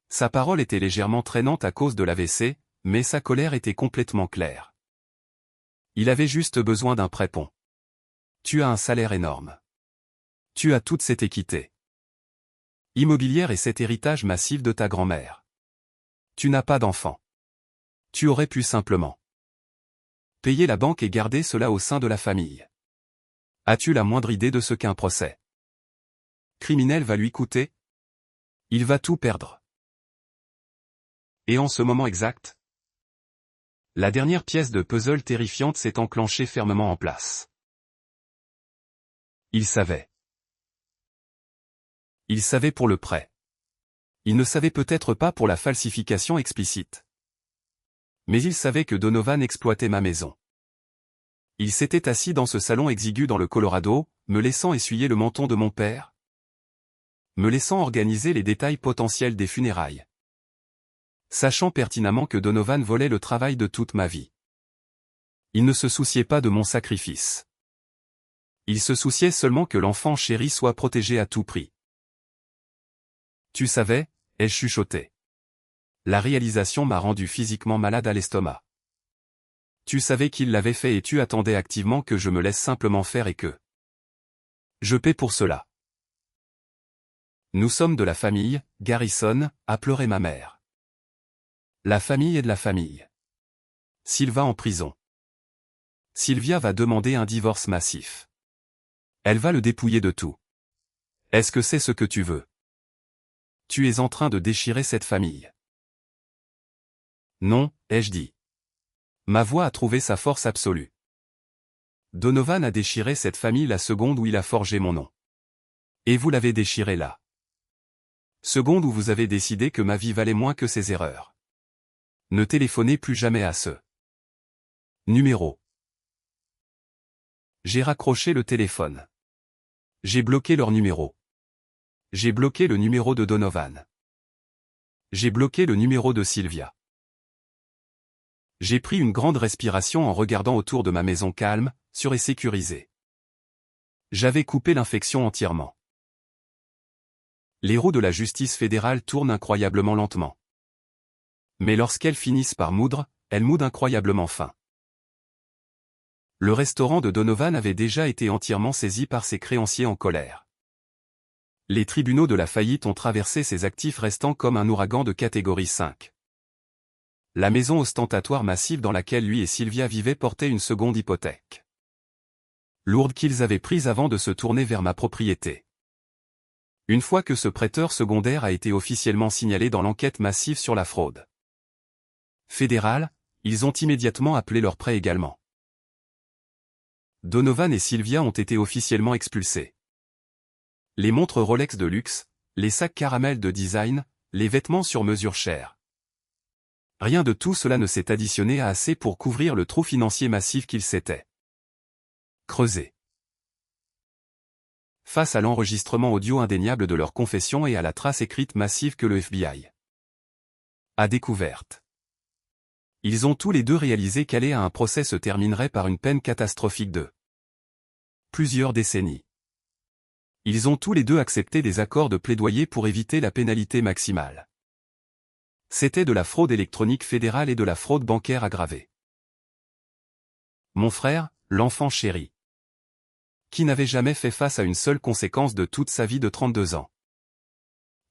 Sa parole était légèrement traînante à cause de l'AVC, mais sa colère était complètement claire. Il avait juste besoin d'un prépon. Tu as un salaire énorme. Tu as toute cette équité immobilière et cet héritage massif de ta grand-mère. Tu n'as pas d'enfant. Tu aurais pu simplement payer la banque et garder cela au sein de la famille. As-tu la moindre idée de ce qu'un procès criminel va lui coûter? Il va tout perdre. Et en ce moment exact, la dernière pièce de puzzle terrifiante s'est enclenchée fermement en place. Il savait. Il savait pour le prêt. Il ne savait peut-être pas pour la falsification explicite. Mais il savait que Donovan exploitait ma maison. Il s'était assis dans ce salon exigu dans le Colorado, me laissant essuyer le menton de mon père, me laissant organiser les détails potentiels des funérailles, sachant pertinemment que Donovan volait le travail de toute ma vie. Il ne se souciait pas de mon sacrifice. Il se souciait seulement que l'enfant chéri soit protégé à tout prix. Tu savais, ai-je chuchoté. La réalisation m'a rendu physiquement malade à l'estomac. Tu savais qu'il l'avait fait et tu attendais activement que je me laisse simplement faire et que je paie pour cela. Nous sommes de la famille, Garrison, a pleuré ma mère. La famille est de la famille. Sylva en prison. Sylvia va demander un divorce massif. Elle va le dépouiller de tout. Est-ce que c'est ce que tu veux? Tu es en train de déchirer cette famille. Non, ai-je dit. Ma voix a trouvé sa force absolue. Donovan a déchiré cette famille la seconde où il a forgé mon nom. Et vous l'avez déchiré là. Seconde où vous avez décidé que ma vie valait moins que ses erreurs. Ne téléphonez plus jamais à ce numéro. J'ai raccroché le téléphone. J'ai bloqué leur numéro. J'ai bloqué le numéro de Donovan. J'ai bloqué le numéro de Sylvia. J'ai pris une grande respiration en regardant autour de ma maison calme, sûre et sécurisée. J'avais coupé l'infection entièrement. Les roues de la justice fédérale tournent incroyablement lentement. Mais lorsqu'elles finissent par moudre, elles moudent incroyablement fin. Le restaurant de Donovan avait déjà été entièrement saisi par ses créanciers en colère. Les tribunaux de la faillite ont traversé ses actifs restants comme un ouragan de catégorie 5. La maison ostentatoire massive dans laquelle lui et Sylvia vivaient portait une seconde hypothèque. Lourde qu'ils avaient prise avant de se tourner vers ma propriété. Une fois que ce prêteur secondaire a été officiellement signalé dans l'enquête massive sur la fraude fédérale, ils ont immédiatement appelé leur prêt également. Donovan et Sylvia ont été officiellement expulsés. Les montres Rolex de luxe, les sacs caramel de design, les vêtements sur mesure chers. Rien de tout cela ne s'est additionné à assez pour couvrir le trou financier massif qu'ils s'étaient creusé. Face à l'enregistrement audio indéniable de leur confession et à la trace écrite massive que le FBI a découverte. Ils ont tous les deux réalisé qu'aller à un procès se terminerait par une peine catastrophique de plusieurs décennies. Ils ont tous les deux accepté des accords de plaidoyer pour éviter la pénalité maximale. C'était de la fraude électronique fédérale et de la fraude bancaire aggravée. Mon frère, l'enfant chéri, qui n'avait jamais fait face à une seule conséquence de toute sa vie de 32 ans,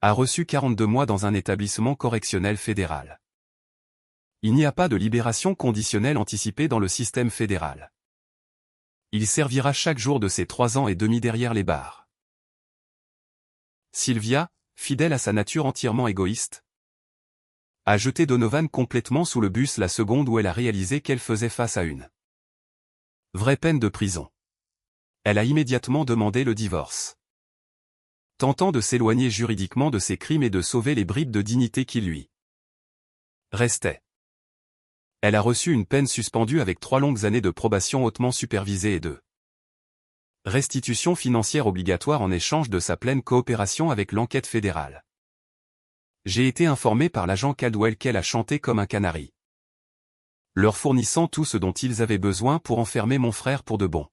a reçu 42 mois dans un établissement correctionnel fédéral. Il n'y a pas de libération conditionnelle anticipée dans le système fédéral. Il servira chaque jour de ses 3 ans et demi derrière les barres. Sylvia, fidèle à sa nature entièrement égoïste, a jeté Donovan complètement sous le bus la seconde où elle a réalisé qu'elle faisait face à une vraie peine de prison. Elle a immédiatement demandé le divorce, tentant de s'éloigner juridiquement de ses crimes et de sauver les bribes de dignité qui lui restaient. Elle a reçu une peine suspendue avec 3 longues années de probation hautement supervisée et de Restitution financière obligatoire en échange de sa pleine coopération avec l'enquête fédérale. J'ai été informé par l'agent Caldwell qu'elle a chanté comme un canari, leur fournissant tout ce dont ils avaient besoin pour enfermer mon frère pour de bon.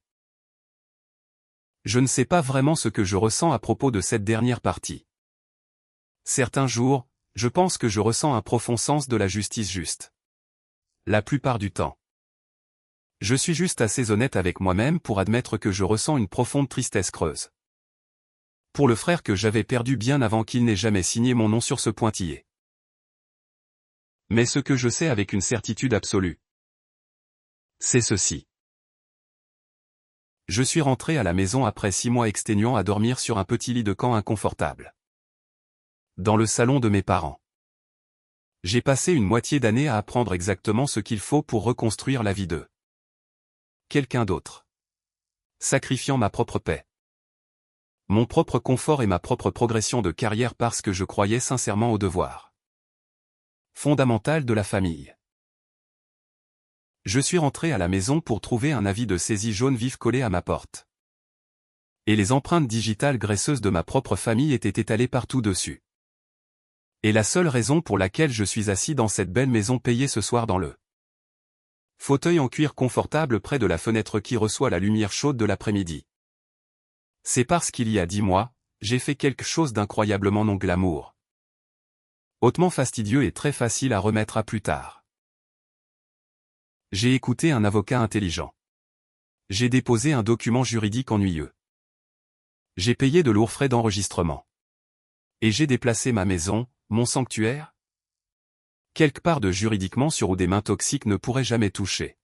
Je ne sais pas vraiment ce que je ressens à propos de cette dernière partie. Certains jours, je pense que je ressens un profond sens de la justice juste. La plupart du temps. Je suis juste assez honnête avec moi-même pour admettre que je ressens une profonde tristesse creuse. Pour le frère que j'avais perdu bien avant qu'il n'ait jamais signé mon nom sur ce pointillé. Mais ce que je sais avec une certitude absolue, c'est ceci. Je suis rentré à la maison après 6 mois exténuants à dormir sur un petit lit de camp inconfortable. Dans le salon de mes parents. J'ai passé une moitié d'année à apprendre exactement ce qu'il faut pour reconstruire la vie de quelqu'un d'autre. Sacrifiant ma propre paix, mon propre confort et ma propre progression de carrière parce que je croyais sincèrement au devoir fondamental de la famille. Je suis rentré à la maison pour trouver un avis de saisie jaune vif collé à ma porte. Et les empreintes digitales graisseuses de ma propre famille étaient étalées partout dessus. Et la seule raison pour laquelle je suis assis dans cette belle maison payée ce soir dans le fauteuil en cuir confortable près de la fenêtre qui reçoit la lumière chaude de l'après-midi. C'est parce qu'il y a 10 mois, j'ai fait quelque chose d'incroyablement non glamour. Hautement fastidieux et très facile à remettre à plus tard. J'ai écouté un avocat intelligent. J'ai déposé un document juridique ennuyeux. J'ai payé de lourds frais d'enregistrement. Et j'ai déplacé ma maison, mon sanctuaire, quelque part de juridiquement sûr où des mains toxiques ne pourraient jamais toucher.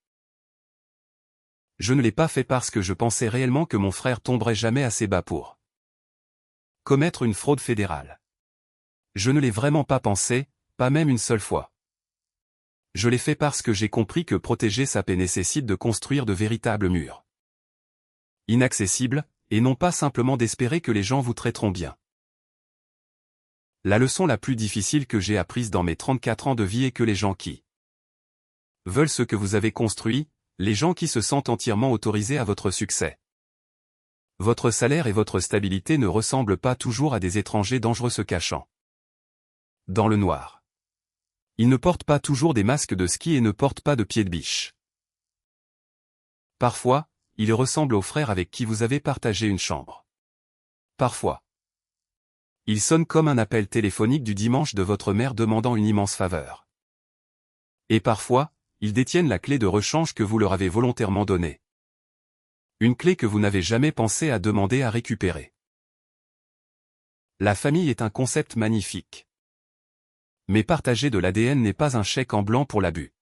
Je ne l'ai pas fait parce que je pensais réellement que mon frère tomberait jamais assez bas pour commettre une fraude fédérale. Je ne l'ai vraiment pas pensé, pas même une seule fois. Je l'ai fait parce que j'ai compris que protéger sa paix nécessite de construire de véritables murs inaccessibles, et non pas simplement d'espérer que les gens vous traiteront bien. La leçon la plus difficile que j'ai apprise dans mes 34 ans de vie est que les gens qui veulent ce que vous avez construit, les gens qui se sentent entièrement autorisés à votre succès. Votre salaire et votre stabilité ne ressemblent pas toujours à des étrangers dangereux se cachant dans le noir. Ils ne portent pas toujours des masques de ski et ne portent pas de pieds de biche. Parfois, ils ressemblent aux frères avec qui vous avez partagé une chambre. Parfois, ils sonnent comme un appel téléphonique du dimanche de votre mère demandant une immense faveur. Et parfois, ils détiennent la clé de rechange que vous leur avez volontairement donnée. Une clé que vous n'avez jamais pensé à demander à récupérer. La famille est un concept magnifique. Mais partager de l'ADN n'est pas un chèque en blanc pour l'abus.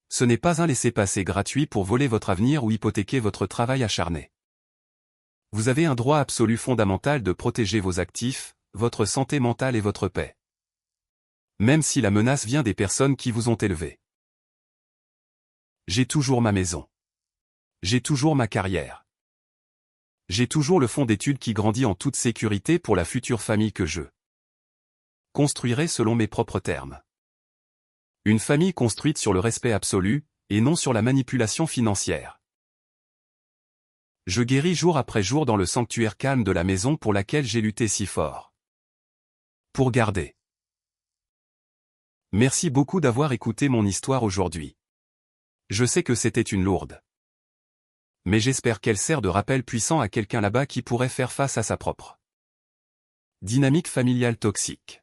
Ce n'est pas un laissez-passer gratuit pour voler votre avenir ou hypothéquer votre travail acharné. Vous avez un droit absolu fondamental de protéger vos actifs, votre santé mentale et votre paix. Même si la menace vient des personnes qui vous ont élevé. J'ai toujours ma maison. J'ai toujours ma carrière. J'ai toujours le fonds d'études qui grandit en toute sécurité pour la future famille que je construirai selon mes propres termes. Une famille construite sur le respect absolu, et non sur la manipulation financière. Je guéris jour après jour dans le sanctuaire calme de la maison pour laquelle j'ai lutté si fort. Pour garder. Merci beaucoup d'avoir écouté mon histoire aujourd'hui. Je sais que c'était une lourde. Mais j'espère qu'elle sert de rappel puissant à quelqu'un là-bas qui pourrait faire face à sa propre dynamique familiale toxique.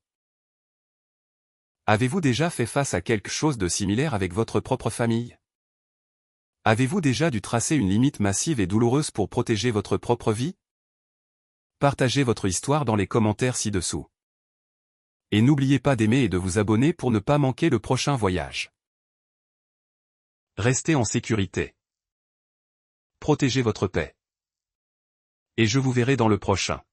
Avez-vous déjà fait face à quelque chose de similaire avec votre propre famille? Avez-vous déjà dû tracer une limite massive et douloureuse pour protéger votre propre vie? Partagez votre histoire dans les commentaires ci-dessous. Et n'oubliez pas d'aimer et de vous abonner pour ne pas manquer le prochain voyage. Restez en sécurité. Protégez votre paix. Et je vous verrai dans le prochain.